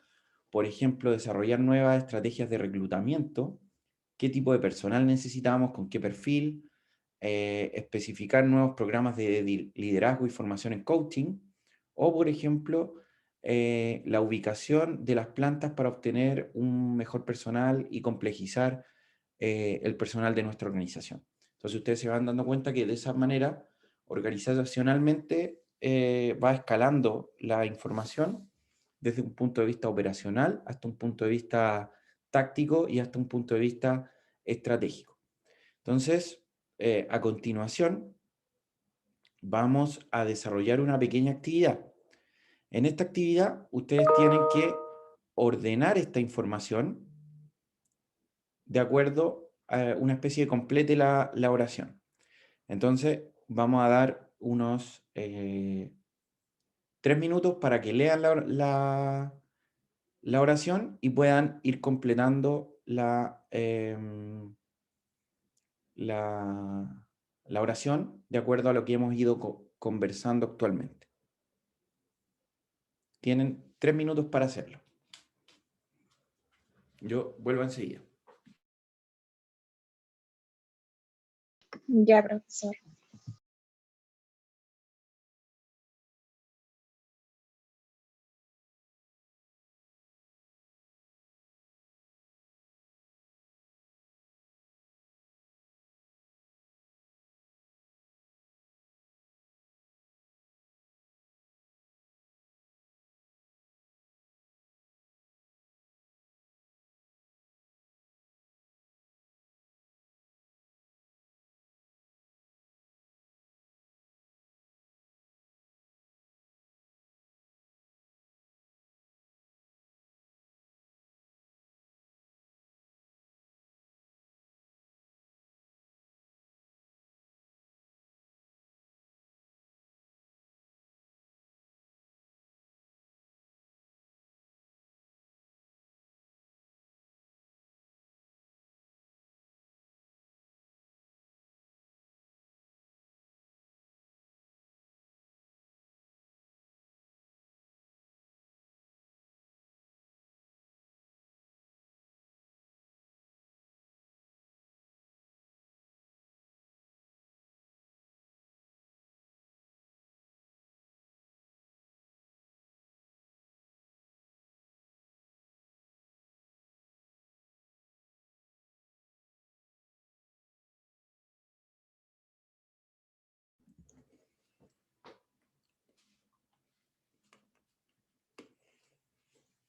por ejemplo, desarrollar nuevas estrategias de reclutamiento, qué tipo de personal necesitamos, con qué perfil, especificar nuevos programas de liderazgo y formación en coaching, o por ejemplo, la ubicación de las plantas para obtener un mejor personal y complejizar el personal de nuestra organización. Entonces ustedes se van dando cuenta que de esa manera, organizacionalmente, va escalando la información desde un punto de vista operacional hasta un punto de vista táctico y hasta un punto de vista estratégico. Entonces, a continuación, vamos a desarrollar una pequeña actividad. En esta actividad, ustedes tienen que ordenar esta información de acuerdo una especie de complete la oración. Entonces, vamos a dar unos 3 minutos para que lean la oración y puedan ir completando la oración de acuerdo a lo que hemos ido conversando actualmente. Tienen 3 minutos para hacerlo. Yo vuelvo enseguida. Ya, profesor.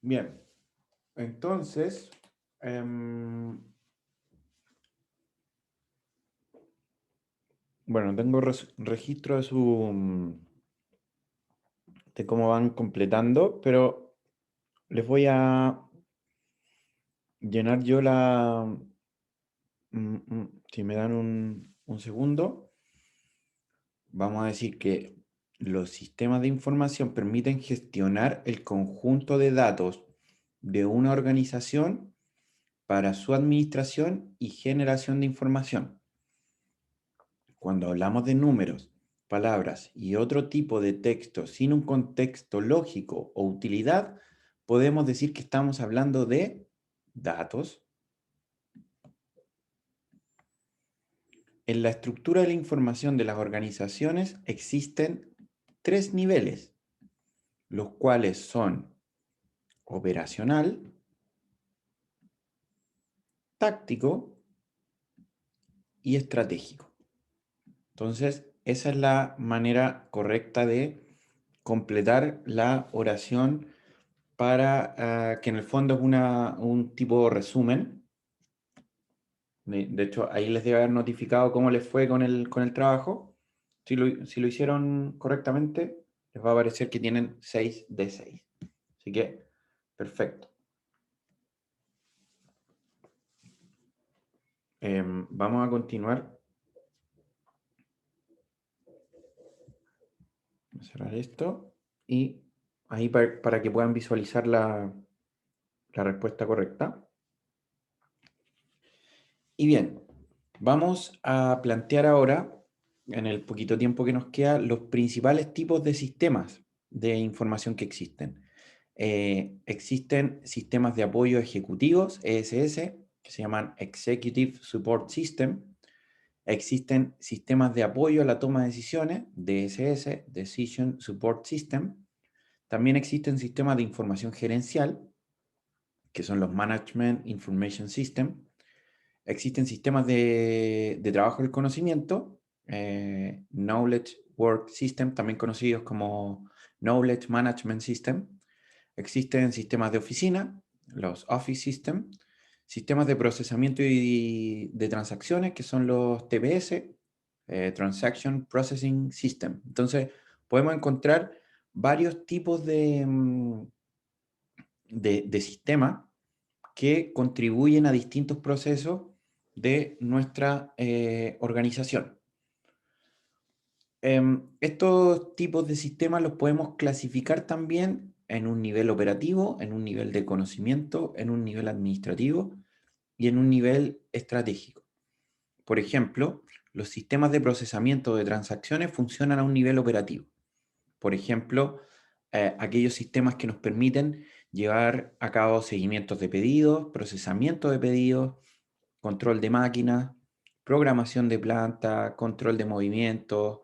Bien, entonces, bueno, tengo registro de cómo van completando, pero les voy a llenar yo si me dan un segundo, vamos a decir que los sistemas de información permiten gestionar el conjunto de datos de una organización para su administración y generación de información. Cuando hablamos de números, palabras y otro tipo de texto sin un contexto lógico o utilidad, podemos decir que estamos hablando de datos. En la estructura de la información de las organizaciones existen 3 niveles, los cuales son operacional, táctico y estratégico. Entonces, esa es la manera correcta de completar la oración para que en el fondo es un tipo de resumen. De hecho, ahí les debe haber notificado cómo les fue con el trabajo. Si lo hicieron correctamente, les va a aparecer que tienen 6 de 6. Así que, perfecto. Vamos a continuar. Voy a cerrar esto. Y ahí para que puedan visualizar la respuesta correcta. Y bien, vamos a plantear ahora, en el poquito tiempo que nos queda, los principales tipos de sistemas de información que existen. Existen sistemas de apoyo ejecutivos, ESS, que se llaman Executive Support System. Existen sistemas de apoyo a la toma de decisiones, DSS, Decision Support System. También existen sistemas de información gerencial, que son los Management Information System. Existen sistemas de trabajo del conocimiento, Knowledge Work System, también conocidos como Knowledge Management System. Existen sistemas de oficina, los Office System, sistemas de procesamiento y de transacciones, que son los TPS, Transaction Processing System. Entonces, podemos encontrar varios tipos de sistemas que contribuyen a distintos procesos de nuestra organización. Estos tipos de sistemas los podemos clasificar también en un nivel operativo, en un nivel de conocimiento, en un nivel administrativo y en un nivel estratégico. Por ejemplo, los sistemas de procesamiento de transacciones funcionan a un nivel operativo. Por ejemplo, aquellos sistemas que nos permiten llevar a cabo seguimientos de pedidos, procesamiento de pedidos, control de máquinas, programación de planta, control de movimientos,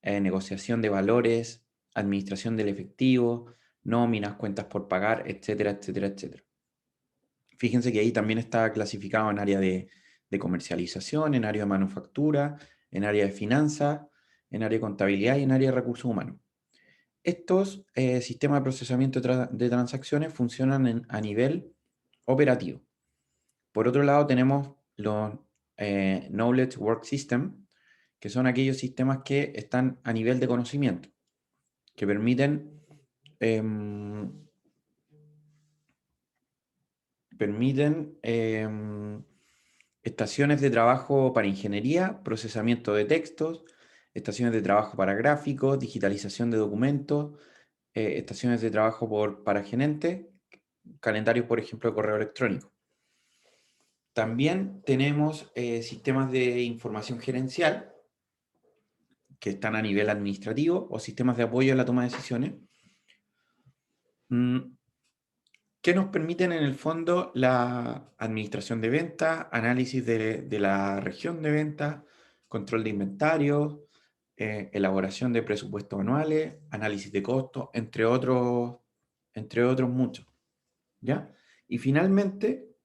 negociación de valores, administración del efectivo, nóminas, cuentas por pagar, etcétera, etcétera, etcétera. Fíjense que ahí también está clasificado en área de comercialización, en área de manufactura, en área de finanzas, en área de contabilidad y en área de recursos humanos. Estos sistemas de procesamiento de transacciones funcionan a nivel operativo. Por otro lado, tenemos los Knowledge Work System, que son aquellos sistemas que están a nivel de conocimiento, que permiten estaciones de trabajo para ingeniería, procesamiento de textos, estaciones de trabajo para gráficos, digitalización de documentos, estaciones de trabajo para gerentes, calendarios, por ejemplo, de correo electrónico. También tenemos sistemas de información gerencial, que están a nivel administrativo, o sistemas de apoyo a la toma de decisiones, que nos permiten en el fondo la administración de ventas, análisis de la región de ventas, control de inventarios, elaboración de presupuestos anuales, análisis de costos, entre otros muchos. ¿Ya? Y finalmente,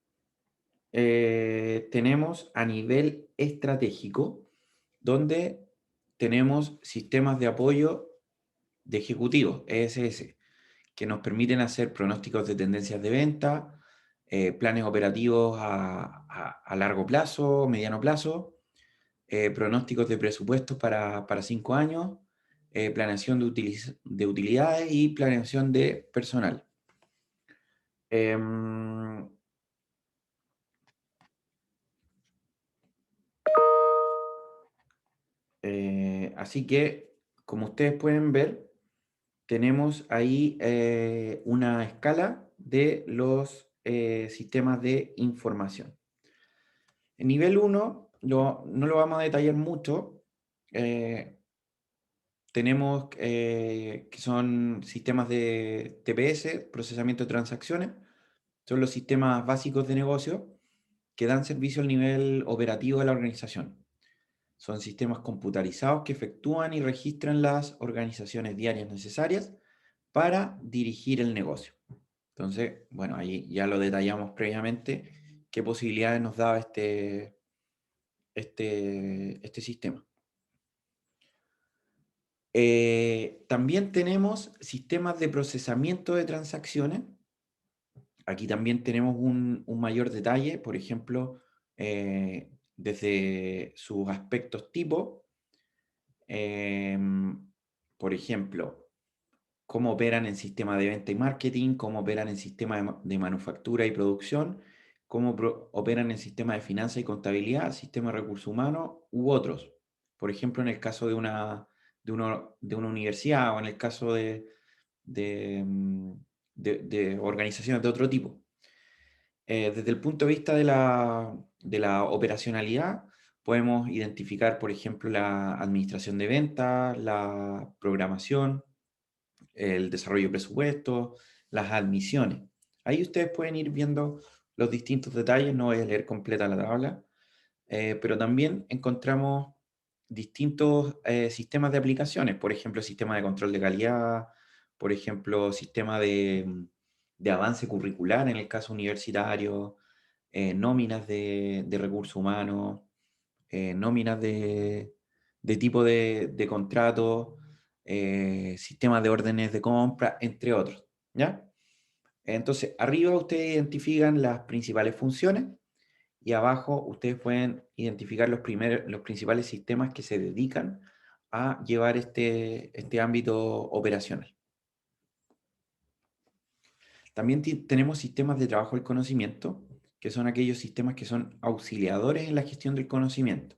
tenemos a nivel estratégico, donde tenemos sistemas de apoyo de ejecutivos, ESS, que nos permiten hacer pronósticos de tendencias de venta, planes operativos a largo plazo, mediano plazo, pronósticos de presupuestos para 5 años, planeación de utilidades y planeación de personal. Así que, como ustedes pueden ver, tenemos ahí una escala de los sistemas de información. En nivel 1, no lo vamos a detallar mucho. Tenemos que son sistemas de TPS, procesamiento de transacciones. Son los sistemas básicos de negocio que dan servicio al nivel operativo de la organización. Son sistemas computarizados que efectúan y registran las organizaciones diarias necesarias para dirigir el negocio. Entonces, bueno, ahí ya lo detallamos previamente, qué posibilidades nos daba este sistema. También tenemos sistemas de procesamiento de transacciones. Aquí también tenemos un mayor detalle, por ejemplo, desde sus aspectos tipo. Por ejemplo, cómo operan en sistema de venta y marketing, cómo operan en sistema de manufactura y producción, cómo operan en sistema de finanzas y contabilidad, sistema de recursos humanos u otros. Por ejemplo, en el caso de una universidad o en el caso de organizaciones de otro tipo. Desde el punto de vista de la operacionalidad, podemos identificar, por ejemplo, la administración de ventas, la programación, el desarrollo de presupuestos, las admisiones. Ahí ustedes pueden ir viendo los distintos detalles, no voy a leer completa la tabla, pero también encontramos distintos sistemas de aplicaciones, por ejemplo, sistema de control de calidad, por ejemplo, sistema de avance curricular en el caso universitario, nóminas de recursos humanos, nóminas de tipo de contrato, sistemas de órdenes de compra, entre otros, ¿ya? Entonces, arriba ustedes identifican las principales funciones y abajo ustedes pueden identificar los principales sistemas que se dedican a llevar este ámbito operacional. También tenemos sistemas de trabajo del conocimiento que son aquellos sistemas que son auxiliadores en la gestión del conocimiento.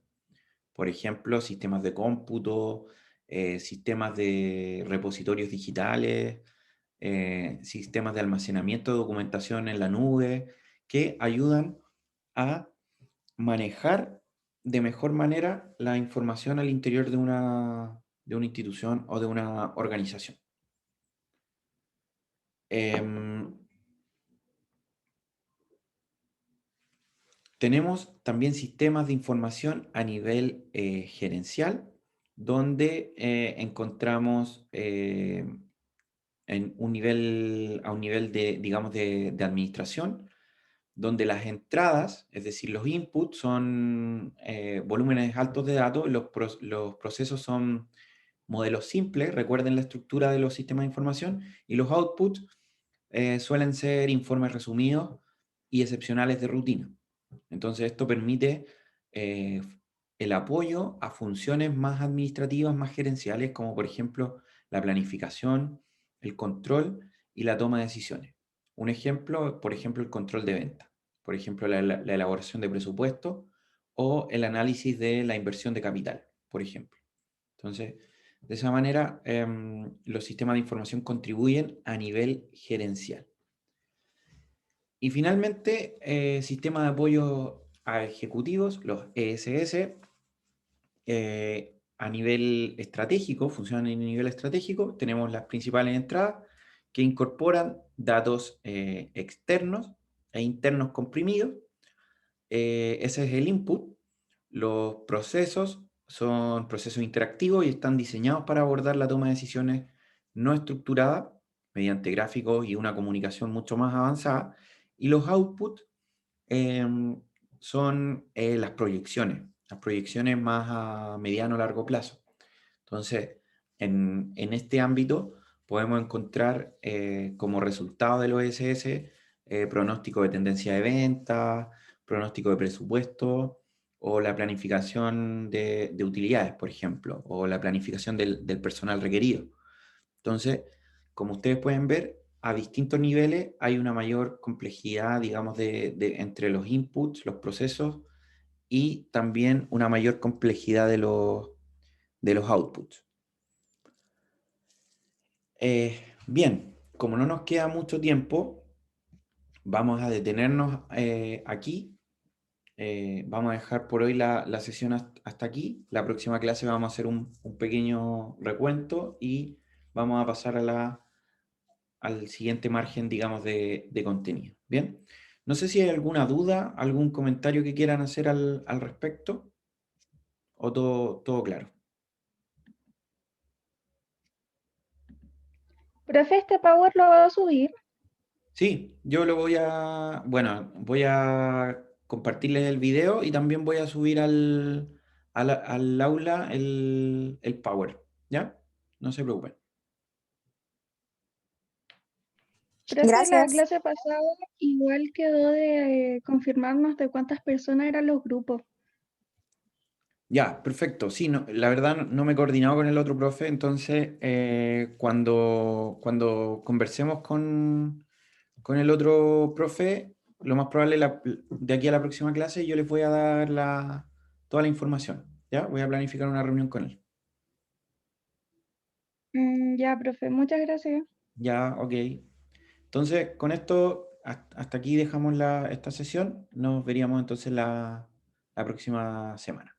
Por ejemplo, sistemas de cómputo, sistemas de repositorios digitales, sistemas de almacenamiento de documentación en la nube, que ayudan a manejar de mejor manera la información al interior de una institución o de una organización. Tenemos también sistemas de información a nivel gerencial, donde encontramos en a un nivel de, digamos, de administración, donde las entradas, es decir, los inputs son volúmenes altos de datos, los procesos son modelos simples, recuerden la estructura de los sistemas de información, y los outputs suelen ser informes resumidos y excepcionales de rutina. Entonces esto permite el apoyo a funciones más administrativas, más gerenciales, como por ejemplo la planificación, el control y la toma de decisiones. Un ejemplo, por ejemplo, el control de venta, por ejemplo, la elaboración de presupuesto o el análisis de la inversión de capital, por ejemplo. Entonces, de esa manera, los sistemas de información contribuyen a nivel gerencial. Y finalmente, sistemas de apoyo a ejecutivos, los ESS, a nivel estratégico, funcionan en nivel estratégico. Tenemos las principales entradas que incorporan datos externos e internos comprimidos. Ese es el input. Los procesos son procesos interactivos y están diseñados para abordar la toma de decisiones no estructurada mediante gráficos y una comunicación mucho más avanzada. Y los outputs son las proyecciones más a mediano o largo plazo. Entonces, en este ámbito podemos encontrar como resultado del OSS pronóstico de tendencia de venta, pronóstico de presupuesto, o la planificación de utilidades, por ejemplo, o la planificación del personal requerido. Entonces, como ustedes pueden ver, a distintos niveles hay una mayor complejidad, digamos, entre los inputs, los procesos, y también una mayor complejidad de los outputs. Bien, como no nos queda mucho tiempo, vamos a detenernos aquí. Vamos a dejar por hoy la sesión hasta aquí. La próxima clase vamos a hacer un pequeño recuento y vamos a pasar al siguiente margen, digamos, de contenido. Bien, no sé si hay alguna duda, algún comentario que quieran hacer al respecto, o todo claro. Profe, ¿este Power lo va a subir? Sí, yo lo voy a compartirles el video y también voy a subir al aula el Power, ¿ya? No se preocupen. Profe, la Gracias. clase pasada igual quedó de confirmarnos de cuántas personas eran los grupos. Ya, perfecto. Sí, no, la verdad no me he coordinado con el otro profe, entonces cuando conversemos con el otro profe, lo más probable de aquí a la próxima clase yo les voy a dar toda la información, ¿ya? Voy a planificar una reunión con él. Ya, profe, muchas gracias. Ya, ok. Entonces, con esto, hasta aquí dejamos esta sesión. Nos veríamos entonces la próxima semana.